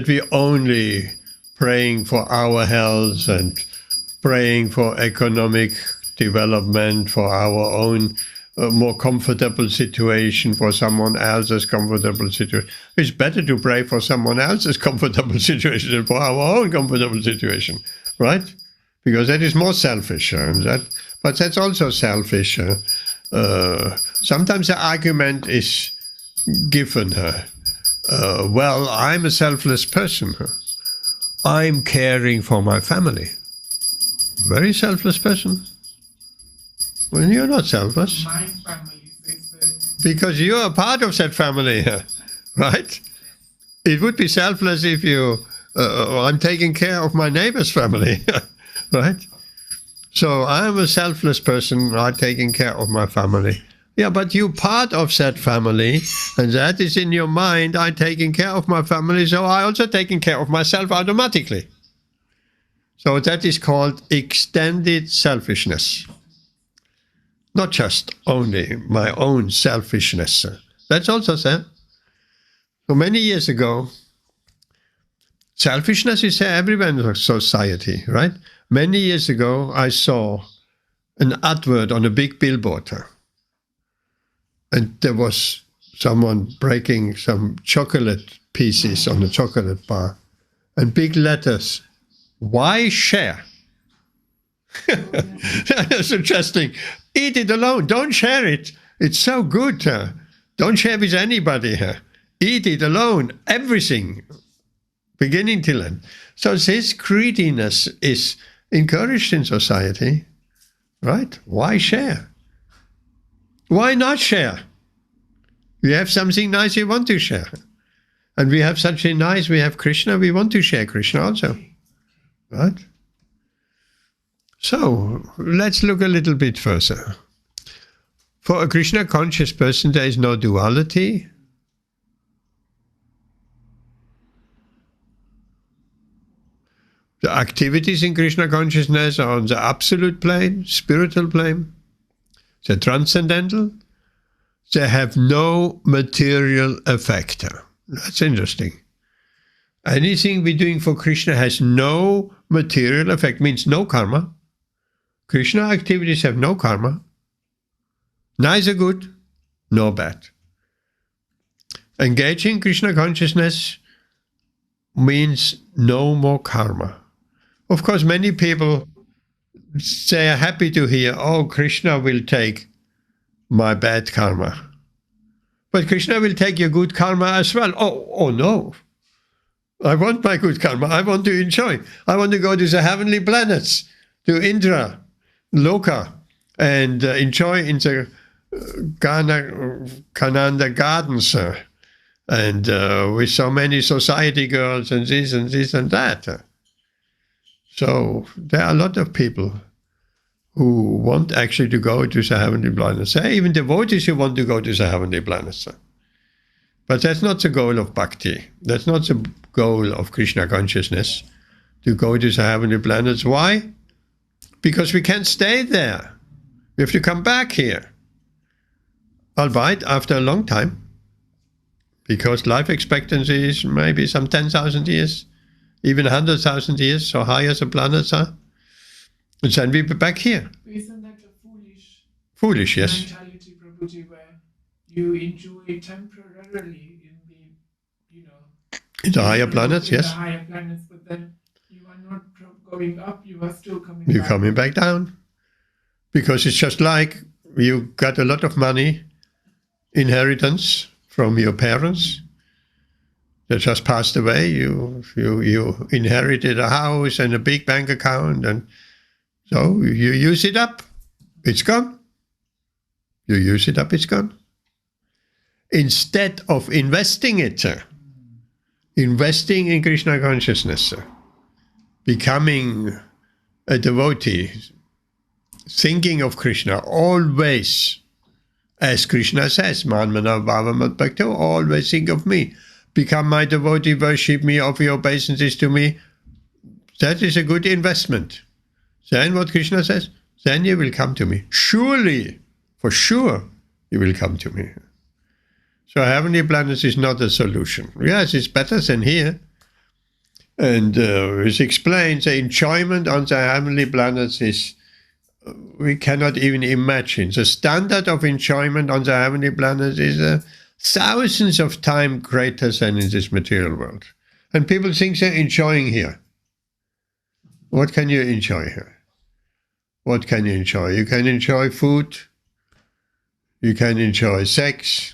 we only praying for our health and praying for economic development, for our own more comfortable situation, for someone else's comfortable situation. It's better to pray for someone else's comfortable situation than for our own comfortable situation, right? Because that is more selfish. But that's also selfish. Sometimes the argument is given, well, I'm a selfless person. I'm caring for my family. Very selfless person. Well, you're not selfless. My family says that. Because you're a part of that family, right? It would be selfless if I'm taking care of my neighbor's family, right? So I'm a selfless person, I'm taking care of my family. Yeah, but you're part of that family, and that is in your mind, I'm taking care of my family, so I also taking care of myself automatically. So that is called extended selfishness. Not just only my own selfishness. That's also there. So many years ago, selfishness is everywhere in society, right? Many years ago, I saw an advert on a big billboard. And there was someone breaking some chocolate pieces on a chocolate bar. And big letters, why share? That's interesting. Eat it alone. Don't share it. It's so good. Don't share with anybody. Eat it alone. Everything. Beginning till end. So this greediness is encouraged in society. Right? Why share? Why not share? We have something nice we want to share. And we have something nice, we have Krishna, we want to share Krishna also. Right? So, let's look a little bit further. For a Krishna conscious person, there is no duality. The activities in Krishna consciousness are on the absolute plane, spiritual plane. They're transcendental. They have no material effect. That's interesting. Anything we're doing for Krishna has no material effect, means no karma. Krishna activities have no karma. Neither good, nor bad. Engaging Krishna consciousness means no more karma. Of course, many people, they are happy to hear, oh, Krishna will take my bad karma. But Krishna will take your good karma as well. Oh no. I want my good karma. I want to enjoy. I want to go to the heavenly planets, to Indra, Loka, and enjoy in the Kananda gardens, and with so many society girls and this and this and that. So there are a lot of people who want actually to go to the heavenly planets. There are even devotees who want to go to the heavenly planets. But that's not the goal of bhakti. That's not the goal of Krishna consciousness, to go to the heavenly planets. Why? Because we can't stay there. We have to come back here. Albeit after a long time, because life expectancy is maybe some 10,000 years, even 100,000 years, so high as the planets are. And then we'll be back here. Isn't that a foolish, yes, mentality, Prabhuji, where you enjoy temporarily in the, in the higher planets, in yes. the higher planets, but then you are not going up, you are still coming You're back. coming back down. Because it's just like you got a lot of money, inheritance from your parents. They just passed away. You inherited a house and a big bank account, and so you use it up. It's gone. You use it up, it's gone. Instead of investing it, investing in Krishna consciousness, becoming a devotee, thinking of Krishna always, as Krishna says, Man Madhava Bhava Mad Bhakto, always think of me. Become my devotee, worship me, offer your obeisances to me. That is a good investment. Then what Krishna says, then you will come to me. Surely, for sure, you will come to me. So heavenly planets is not a solution. Yes, it's better than here. And it explains the enjoyment on the heavenly planets is, we cannot even imagine. The standard of enjoyment on the heavenly planets is thousands of times greater than in this material world. And people think they're enjoying here. What can you enjoy here? What can you enjoy? You can enjoy food. You can enjoy sex.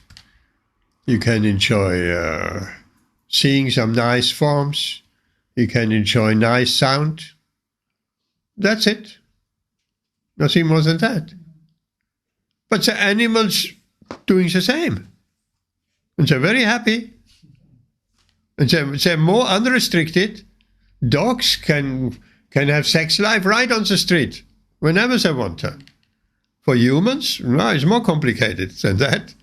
You can enjoy seeing some nice forms. You can enjoy nice sound. That's it. Nothing more than that. But the animals doing the same. And they're very happy. And they're more unrestricted. Dogs can have sex life right on the street, whenever they want to. For humans, no, it's more complicated than that.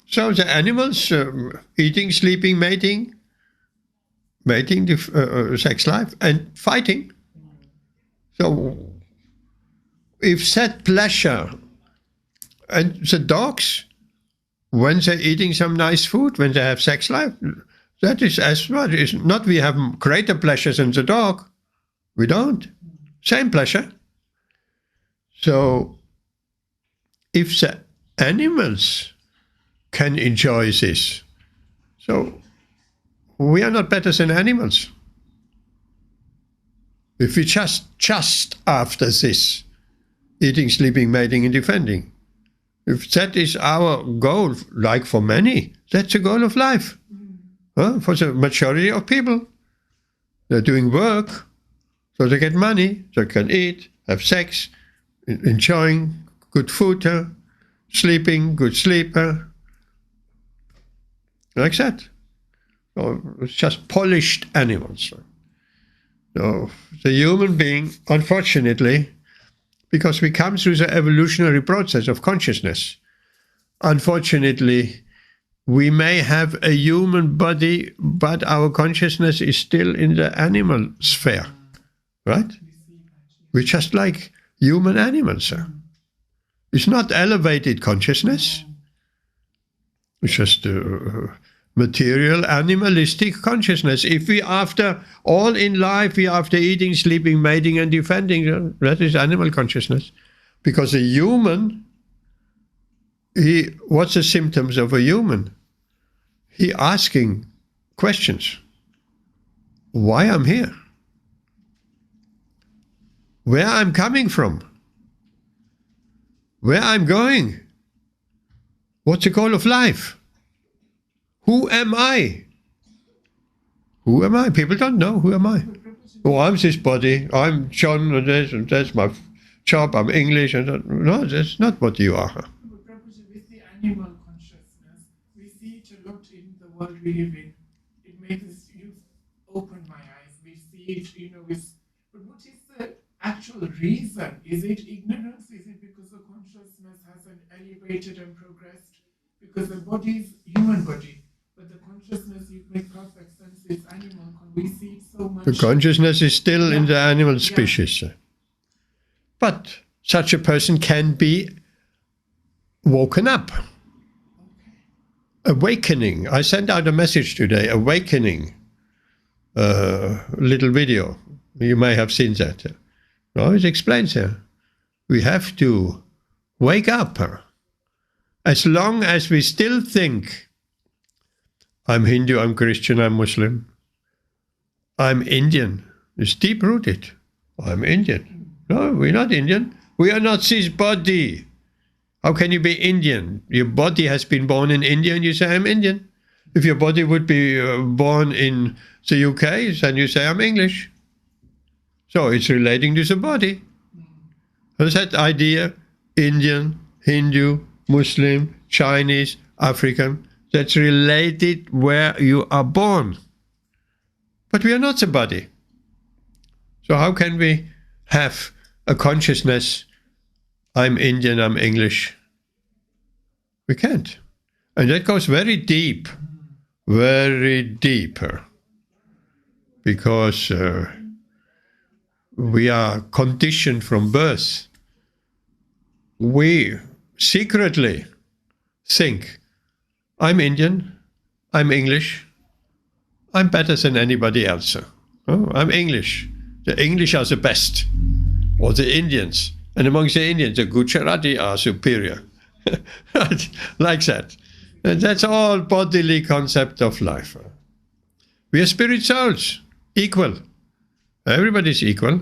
So the animals, eating, sleeping, mating, sex life, and fighting. So if that pleasure, and the dogs, when they're eating some nice food, when they have sex life, that is as well. It's not we have greater pleasures than the dog. We don't. Same pleasure. So if the animals can enjoy this, so we are not better than animals. If we just after this, eating, sleeping, mating, and defending, if that is our goal, like for many, that's the goal of life. For the majority of people, they're doing work, so they get money, they can eat, have sex, enjoying good food, sleeping, good sleep, like that. So it's just polished animals. So the human being, unfortunately, because we come through the evolutionary process of consciousness, unfortunately, we may have a human body, but our consciousness is still in the animal sphere, right? We're just like human animals. It's not elevated consciousness. It's just material, animalistic consciousness. If we, after all in life, we after eating, sleeping, mating, and defending, that is animal consciousness. Because a human what's the symptoms of a human? He asking questions. Why I'm here? Where I'm coming from? Where I'm going? What's the goal of life? Who am I? Who am I? People don't know. Who am I? Oh, I'm this body. I'm John, and that's my job. I'm English. No, that's not what you are. But Prabhuji, with the animal consciousness, we see it a lot in the world we live in. It makes us, you open my eyes. We see it, but what is the actual reason? Is it ignorance? Is it because the consciousness hasn't elevated and progressed? Because the body is human body, but the consciousness, it makes perfect sense, is animal. We see it so much. The consciousness is still in the animal species. But such a person can be woken up. Awakening. I sent out a message today, awakening. Little video. You may have seen that. No, it explains here. We have to wake up. As long as we still think, I'm Hindu, I'm Christian, I'm Muslim, I'm Indian. It's deep-rooted. I'm Indian. No, we're not Indian. We are not this body. How can you be Indian? Your body has been born in India and you say, I'm Indian. If your body would be born in the UK, then you say, I'm English. So it's relating to the body. There's that idea, Indian, Hindu, Muslim, Chinese, African, that's related where you are born. But we are not the body. So how can we have a consciousness, I'm Indian, I'm English? We can't. And that goes very deep, very deeper. Because we are conditioned from birth. We secretly think, I'm Indian, I'm English, I'm better than anybody else. Oh, I'm English. The English are the best. Or the Indians. And amongst the Indians, the Gujarati are superior. Like that. And that's all bodily concept of life. We are spirit souls, equal. Everybody's equal.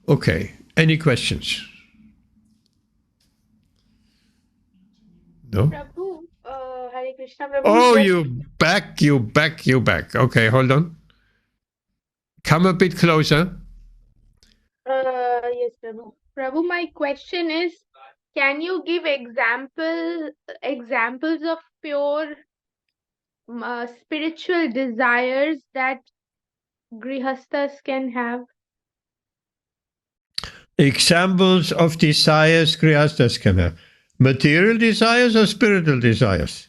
Okay, any questions? No? Prabhu, Hare Krishna, Prabhu. Oh, just- you back. Okay, hold on. Come a bit closer. Yes, Prabhu. Prabhu, my question is, can you give examples of pure spiritual desires that grihasthas can have? Examples of desires Grihasthas can have. Material desires or spiritual desires?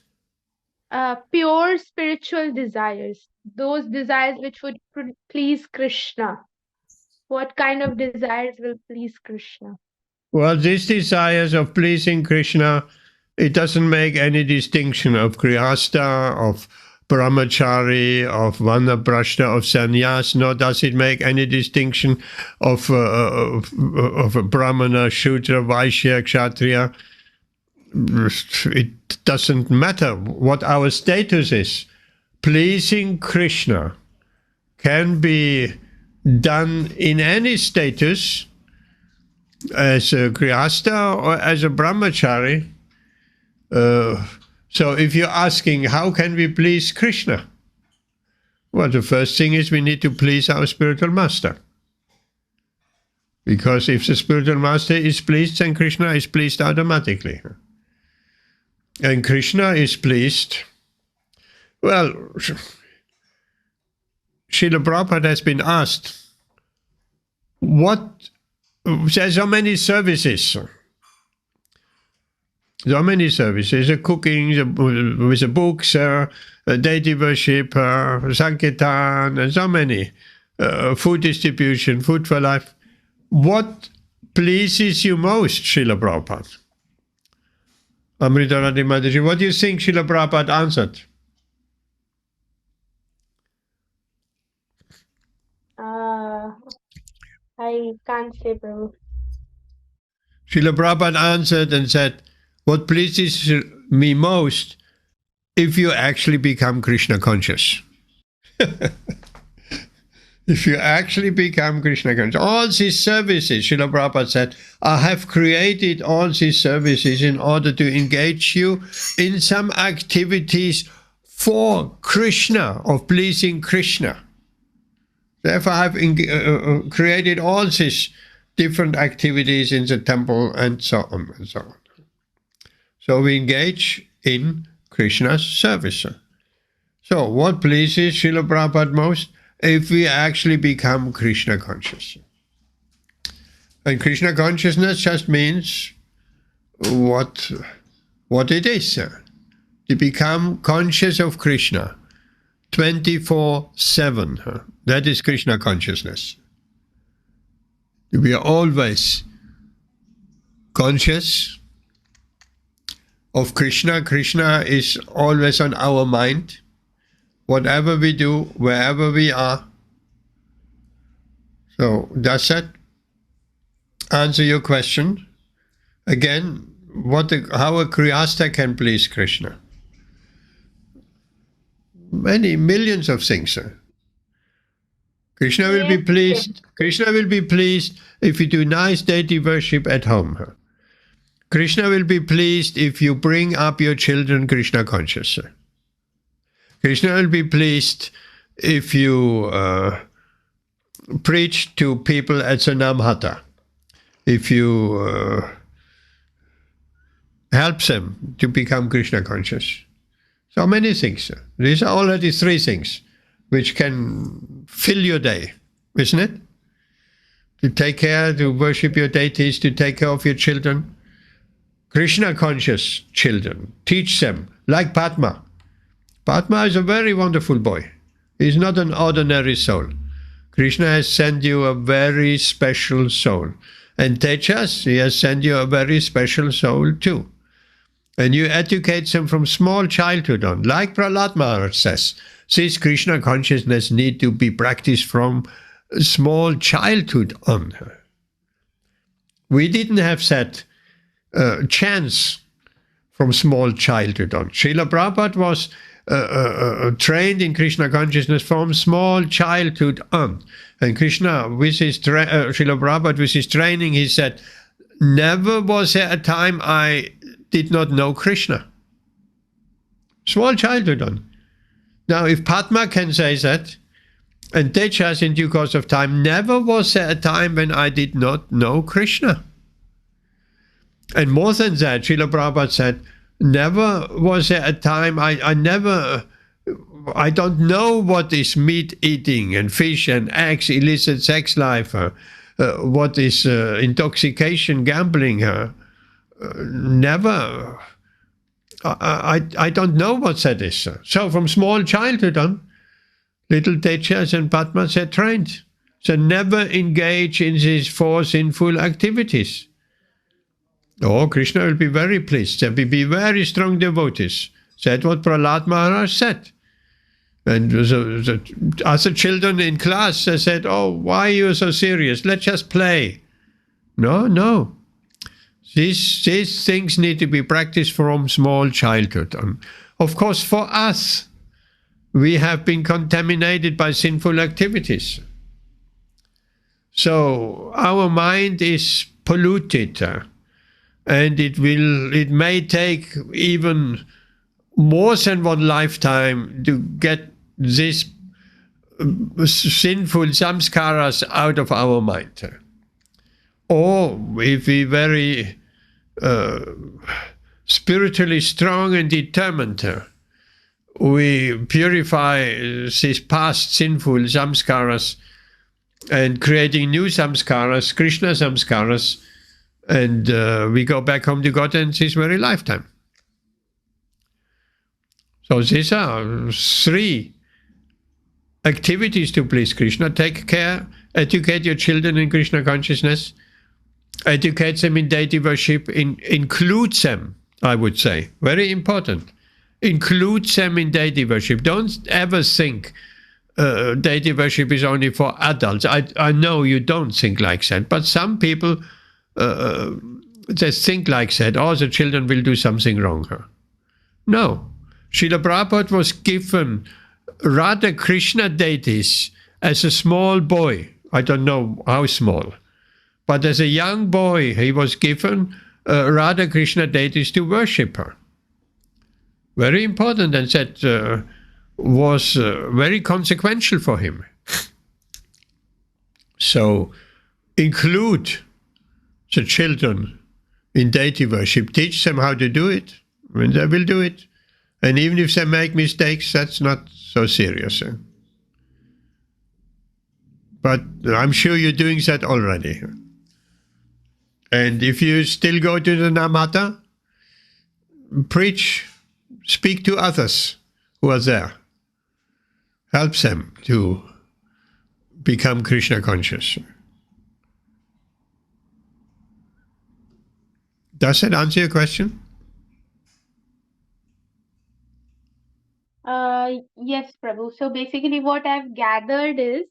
Pure spiritual desires, those desires which would please Krishna. What kind of desires will please Krishna? Well, these desires of pleasing Krishna, it doesn't make any distinction of Grihastha, of Brahmachari, of Vanaprashna, of Sannyas, nor does it make any distinction of a Brahmana, Shudra, Vaishya, Kshatriya. It doesn't matter what our status is. Pleasing Krishna can be done in any status, as a Grihastha or as a Brahmachari. So if you're asking, how can we please Krishna? Well, the first thing is we need to please our spiritual master. Because if the spiritual master is pleased, then Krishna is pleased automatically. And Krishna is pleased. Well, Srila Prabhupada has been asked, there's so many services. So many services, cooking, with the books, deity worship, Sankirtan, and so many. Food distribution, food for life. What pleases you most, Srila Prabhupada? Amritaradi Mataji, what do you think Srila Prabhupada answered? I can't say, Prabhu. Srila Prabhupada answered and said, what pleases me most if you actually become Krishna conscious. If you actually become Krishna conscious. All these services, Srila Prabhupada said, I have created all these services in order to engage you in some activities for Krishna, of pleasing Krishna. Therefore, I have created all these different activities in the temple and so on and so on. So we engage in Krishna's service. So what pleases Srila Prabhupada most? If we actually become Krishna conscious. And Krishna consciousness just means what it is. To become conscious of Krishna 24/7. That is Krishna consciousness. We are always conscious of Krishna. Krishna is always on our mind. Whatever we do, wherever we are. So, does that answer your question? Again, how a Kriyasta can please Krishna? Many millions of things. Krishna will be pleased. Krishna will be pleased if you do nice deity worship at home. Krishna will be pleased if you bring up your children Krishna conscious. Krishna will be pleased if you preach to people at the Namhata, if you help them to become Krishna conscious. So many things. These are already three things which can fill your day, isn't it? To take care, to worship your deities, to take care of your children. Krishna conscious children. Teach them, like Padma. Padma is a very wonderful boy. He's not an ordinary soul. Krishna has sent you a very special soul. And Tejas, he has sent you a very special soul too. And you educate them from small childhood on. Like Prahlad Maharaj says, this Krishna consciousness need to be practiced from small childhood on. We didn't have that chance from small childhood on. Srila Prabhupada was trained in Krishna consciousness from small childhood on. And Krishna, with his Srila Prabhupada, with his training, he said, never was there a time I did not know Krishna. Small childhood on. Now, if Padma can say that, and Tejas in due course of time, never was there a time when I did not know Krishna. And more than that, Srila Prabhupada said, never was there a time, I don't know what is meat eating and fish and eggs, illicit sex life, what is intoxication, gambling, never. I don't know what that is. So from small childhood on, little Tejas and Padmas are trained. So never engage in these four sinful activities. Oh, Krishna will be very pleased. There will be very strong devotees. That's what Prahlad Maharaj said. And the other children in class said, oh, why are you so serious? Let's just play. No. These things need to be practiced from small childhood. Of course, for us, we have been contaminated by sinful activities. So our mind is polluted. And it may take even more than one lifetime to get these sinful samskaras out of our mind. Or if we very spiritually strong and determined, we purify these past sinful samskaras and creating new samskaras, Krishna samskaras, and we go back home to God in this very lifetime. So these are three activities to please Krishna. Take care, educate your children in Krishna consciousness, educate them in deity worship, include them, I would say. Very important. Include them in deity worship. Don't ever think deity worship is only for adults. I know you don't think like that, but some people they think like that. Oh, the children will do something wrong. No. Srila Prabhupada was given Radha Krishna deities as a small boy. I don't know how small. But as a young boy, he was given Radha Krishna deities to worship her. Very important, and that was very consequential for him. So include the children in deity worship. Teach them how to do it, and they will do it. And even if they make mistakes, that's not so serious. But I'm sure you're doing that already. And if you still go to the Namata, preach, speak to others who are there. Help them to become Krishna conscious. Does that answer your question? Yes, Prabhu. So basically what I've gathered is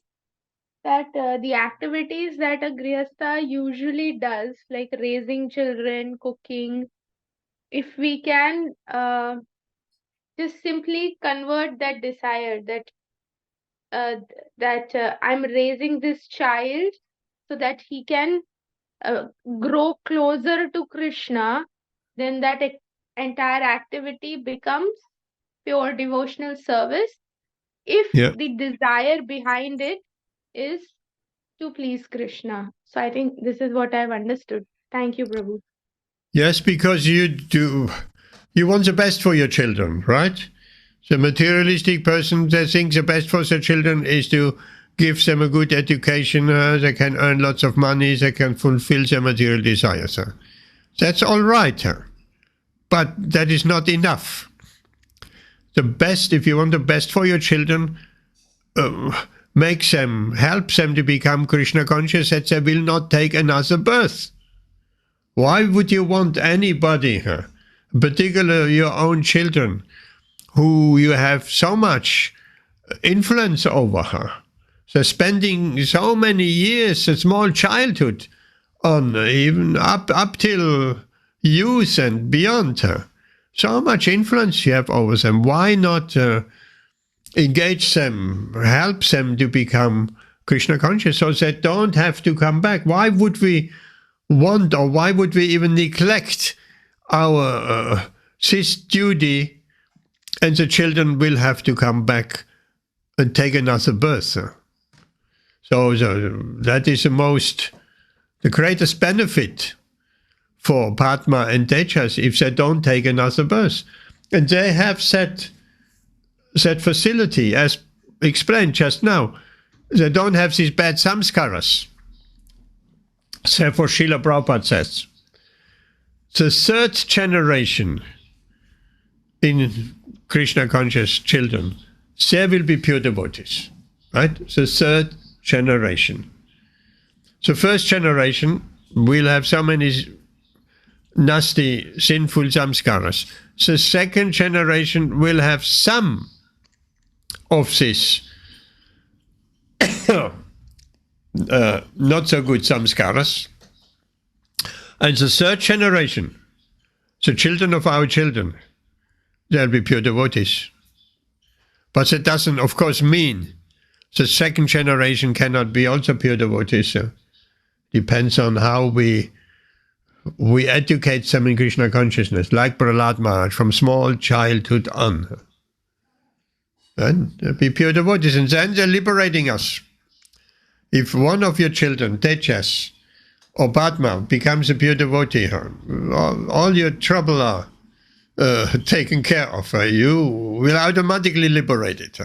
that the activities that a grihastha usually does, like raising children, cooking, if we can just simply convert that desire that I'm raising this child so that he can grow closer to Krishna, then that entire activity becomes pure devotional service. If the desire behind it is to please Krishna. So I think this is what I've understood. Thank you, Prabhu. Yes, because you want the best for your children, right? The materialistic person that thinks the best for their children is to give them a good education, they can earn lots of money, they can fulfill their material desires. That's all right, but that is not enough. The best, if you want the best for your children, make them, help them to become Krishna conscious, that they will not take another birth. Why would you want anybody, particularly your own children, who you have so much influence over her? So spending so many years, a small childhood, on even up till youth and beyond her. So much influence you have over them. Why not engage them, help them to become Krishna conscious so they don't have to come back? Why would we want, or why would we even neglect our cis duty, and the children will have to come back and take another birth? So that is the greatest benefit for Padma and Tejas if they don't take another birth. And they have that facility, as explained just now. They don't have these bad samskaras. Therefore, Srila Prabhupada says, the third generation in Krishna conscious children, there will be pure devotees, right? The third generation. The first generation will have so many nasty, sinful samskaras. The second generation will have some of this not so good samskaras. And the third generation, the children of our children, they'll be pure devotees. But that doesn't, of course, mean the second generation cannot be also pure devotees. Depends on how we educate them in Krishna consciousness, like Prahlad Maharaj, from small childhood on. And they'll be pure devotees, and then they're liberating us. If one of your children, Tejas or Padma, becomes a pure devotee, all your trouble are taken care of. You will automatically liberate it.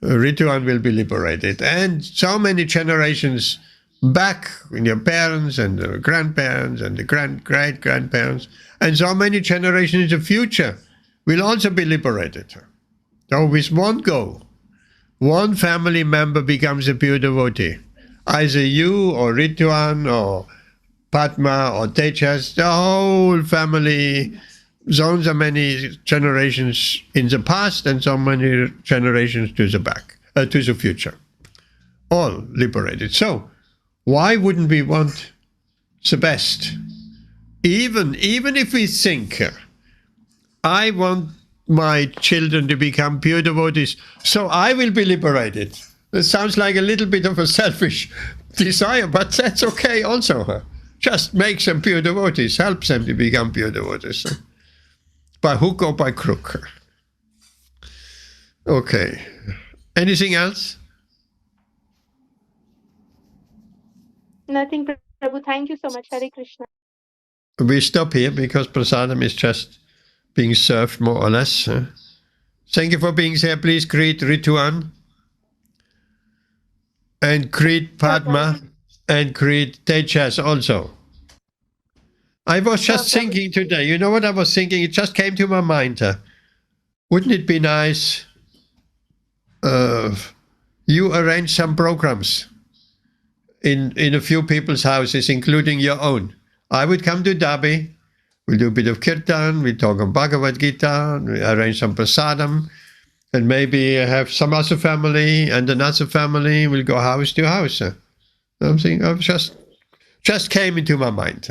Rituan will be liberated. And so many generations back in your parents and the grandparents and the great-grandparents, and so many generations in the future will also be liberated. So with one go, one family member becomes a pure devotee. Either you or Rituan or Padma or Tejas, the whole family, so many generations in the past and so many generations to the back, to the future. All liberated. So, why wouldn't we want the best? Even if we think, I want my children to become pure devotees, so I will be liberated. It sounds like a little bit of a selfish desire, but that's okay also. Just make them pure devotees, help them to become pure devotees. By hook or by crook. Okay. Anything else? Nothing, Prabhu. Thank you so much. Hare Krishna. We stop here because prasadam is just being served more or less. Thank you for being here. Please greet Rituan and greet Padma and greet Tejas also. I was just thinking today, you know what I was thinking? It just came to my mind. Wouldn't it be nice you arrange some programs in a few people's houses, including your own? I would come to Derby. We'll do a bit of Kirtan, we'll talk on Bhagavad Gītā, we arrange some prasadam, and maybe have some other family and another family. We'll go house to house. Something just came into my mind.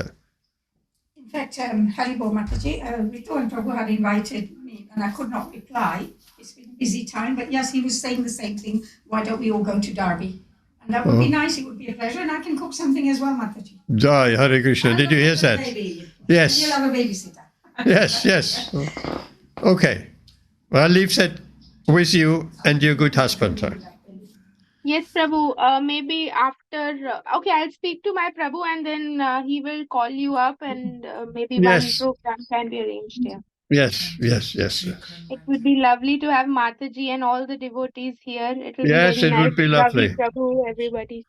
In fact, Haribol Mataji, Ritu and Prabhu had invited me and I could not reply. It's been a busy time, but yes, he was saying the same thing. Why don't we all go to Derby? And that would be nice, it would be a pleasure, and I can cook something as well, Mataji. Jaya, Hare Krishna. Did you hear that? Baby. Yes. You'll have a babysitter. Yes. Okay. Well, I'll leave that with you and your good husband. Yes, Prabhu. Maybe after. Okay, I'll speak to my Prabhu and then he will call you up and maybe one program can be arranged here. Yes. It would be lovely to have Mataji and all the devotees here. It will be Yes, very it nice. would be lovely. Prabhu, everybody.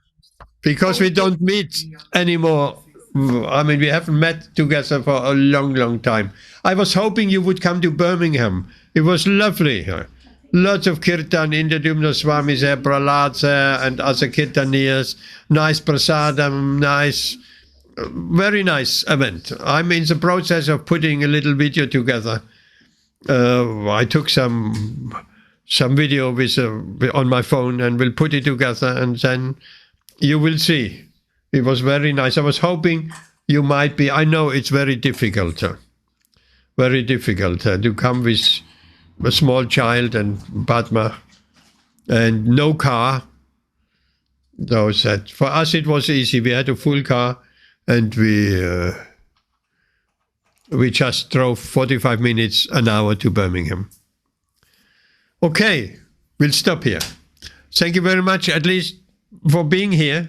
Because we don't meet anymore. I mean, we haven't met together for a long time. I was hoping you would come to Birmingham. It was lovely. Lots of Kirtan, Indradumna Swami there, Prahlad there, and other Kirtaniers. Nice prasadam, nice, very nice event. I'm in the process of putting a little video together. I took some video on my phone and will put it together, and then you will see. It was very nice. I was hoping you might be. I know it's very difficult to come with a small child and Padma and no car. So that for us it was easy. We had a full car and we just drove 45 minutes, an hour to Birmingham. Okay, we'll stop here. Thank you very much, at least for being here.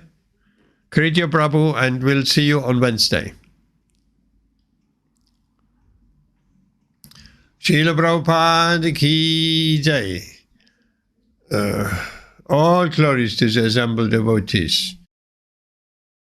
Greet your Prabhu, and we'll see you on Wednesday. Srila Prabhupada ki Jai. All glories to the assembled devotees.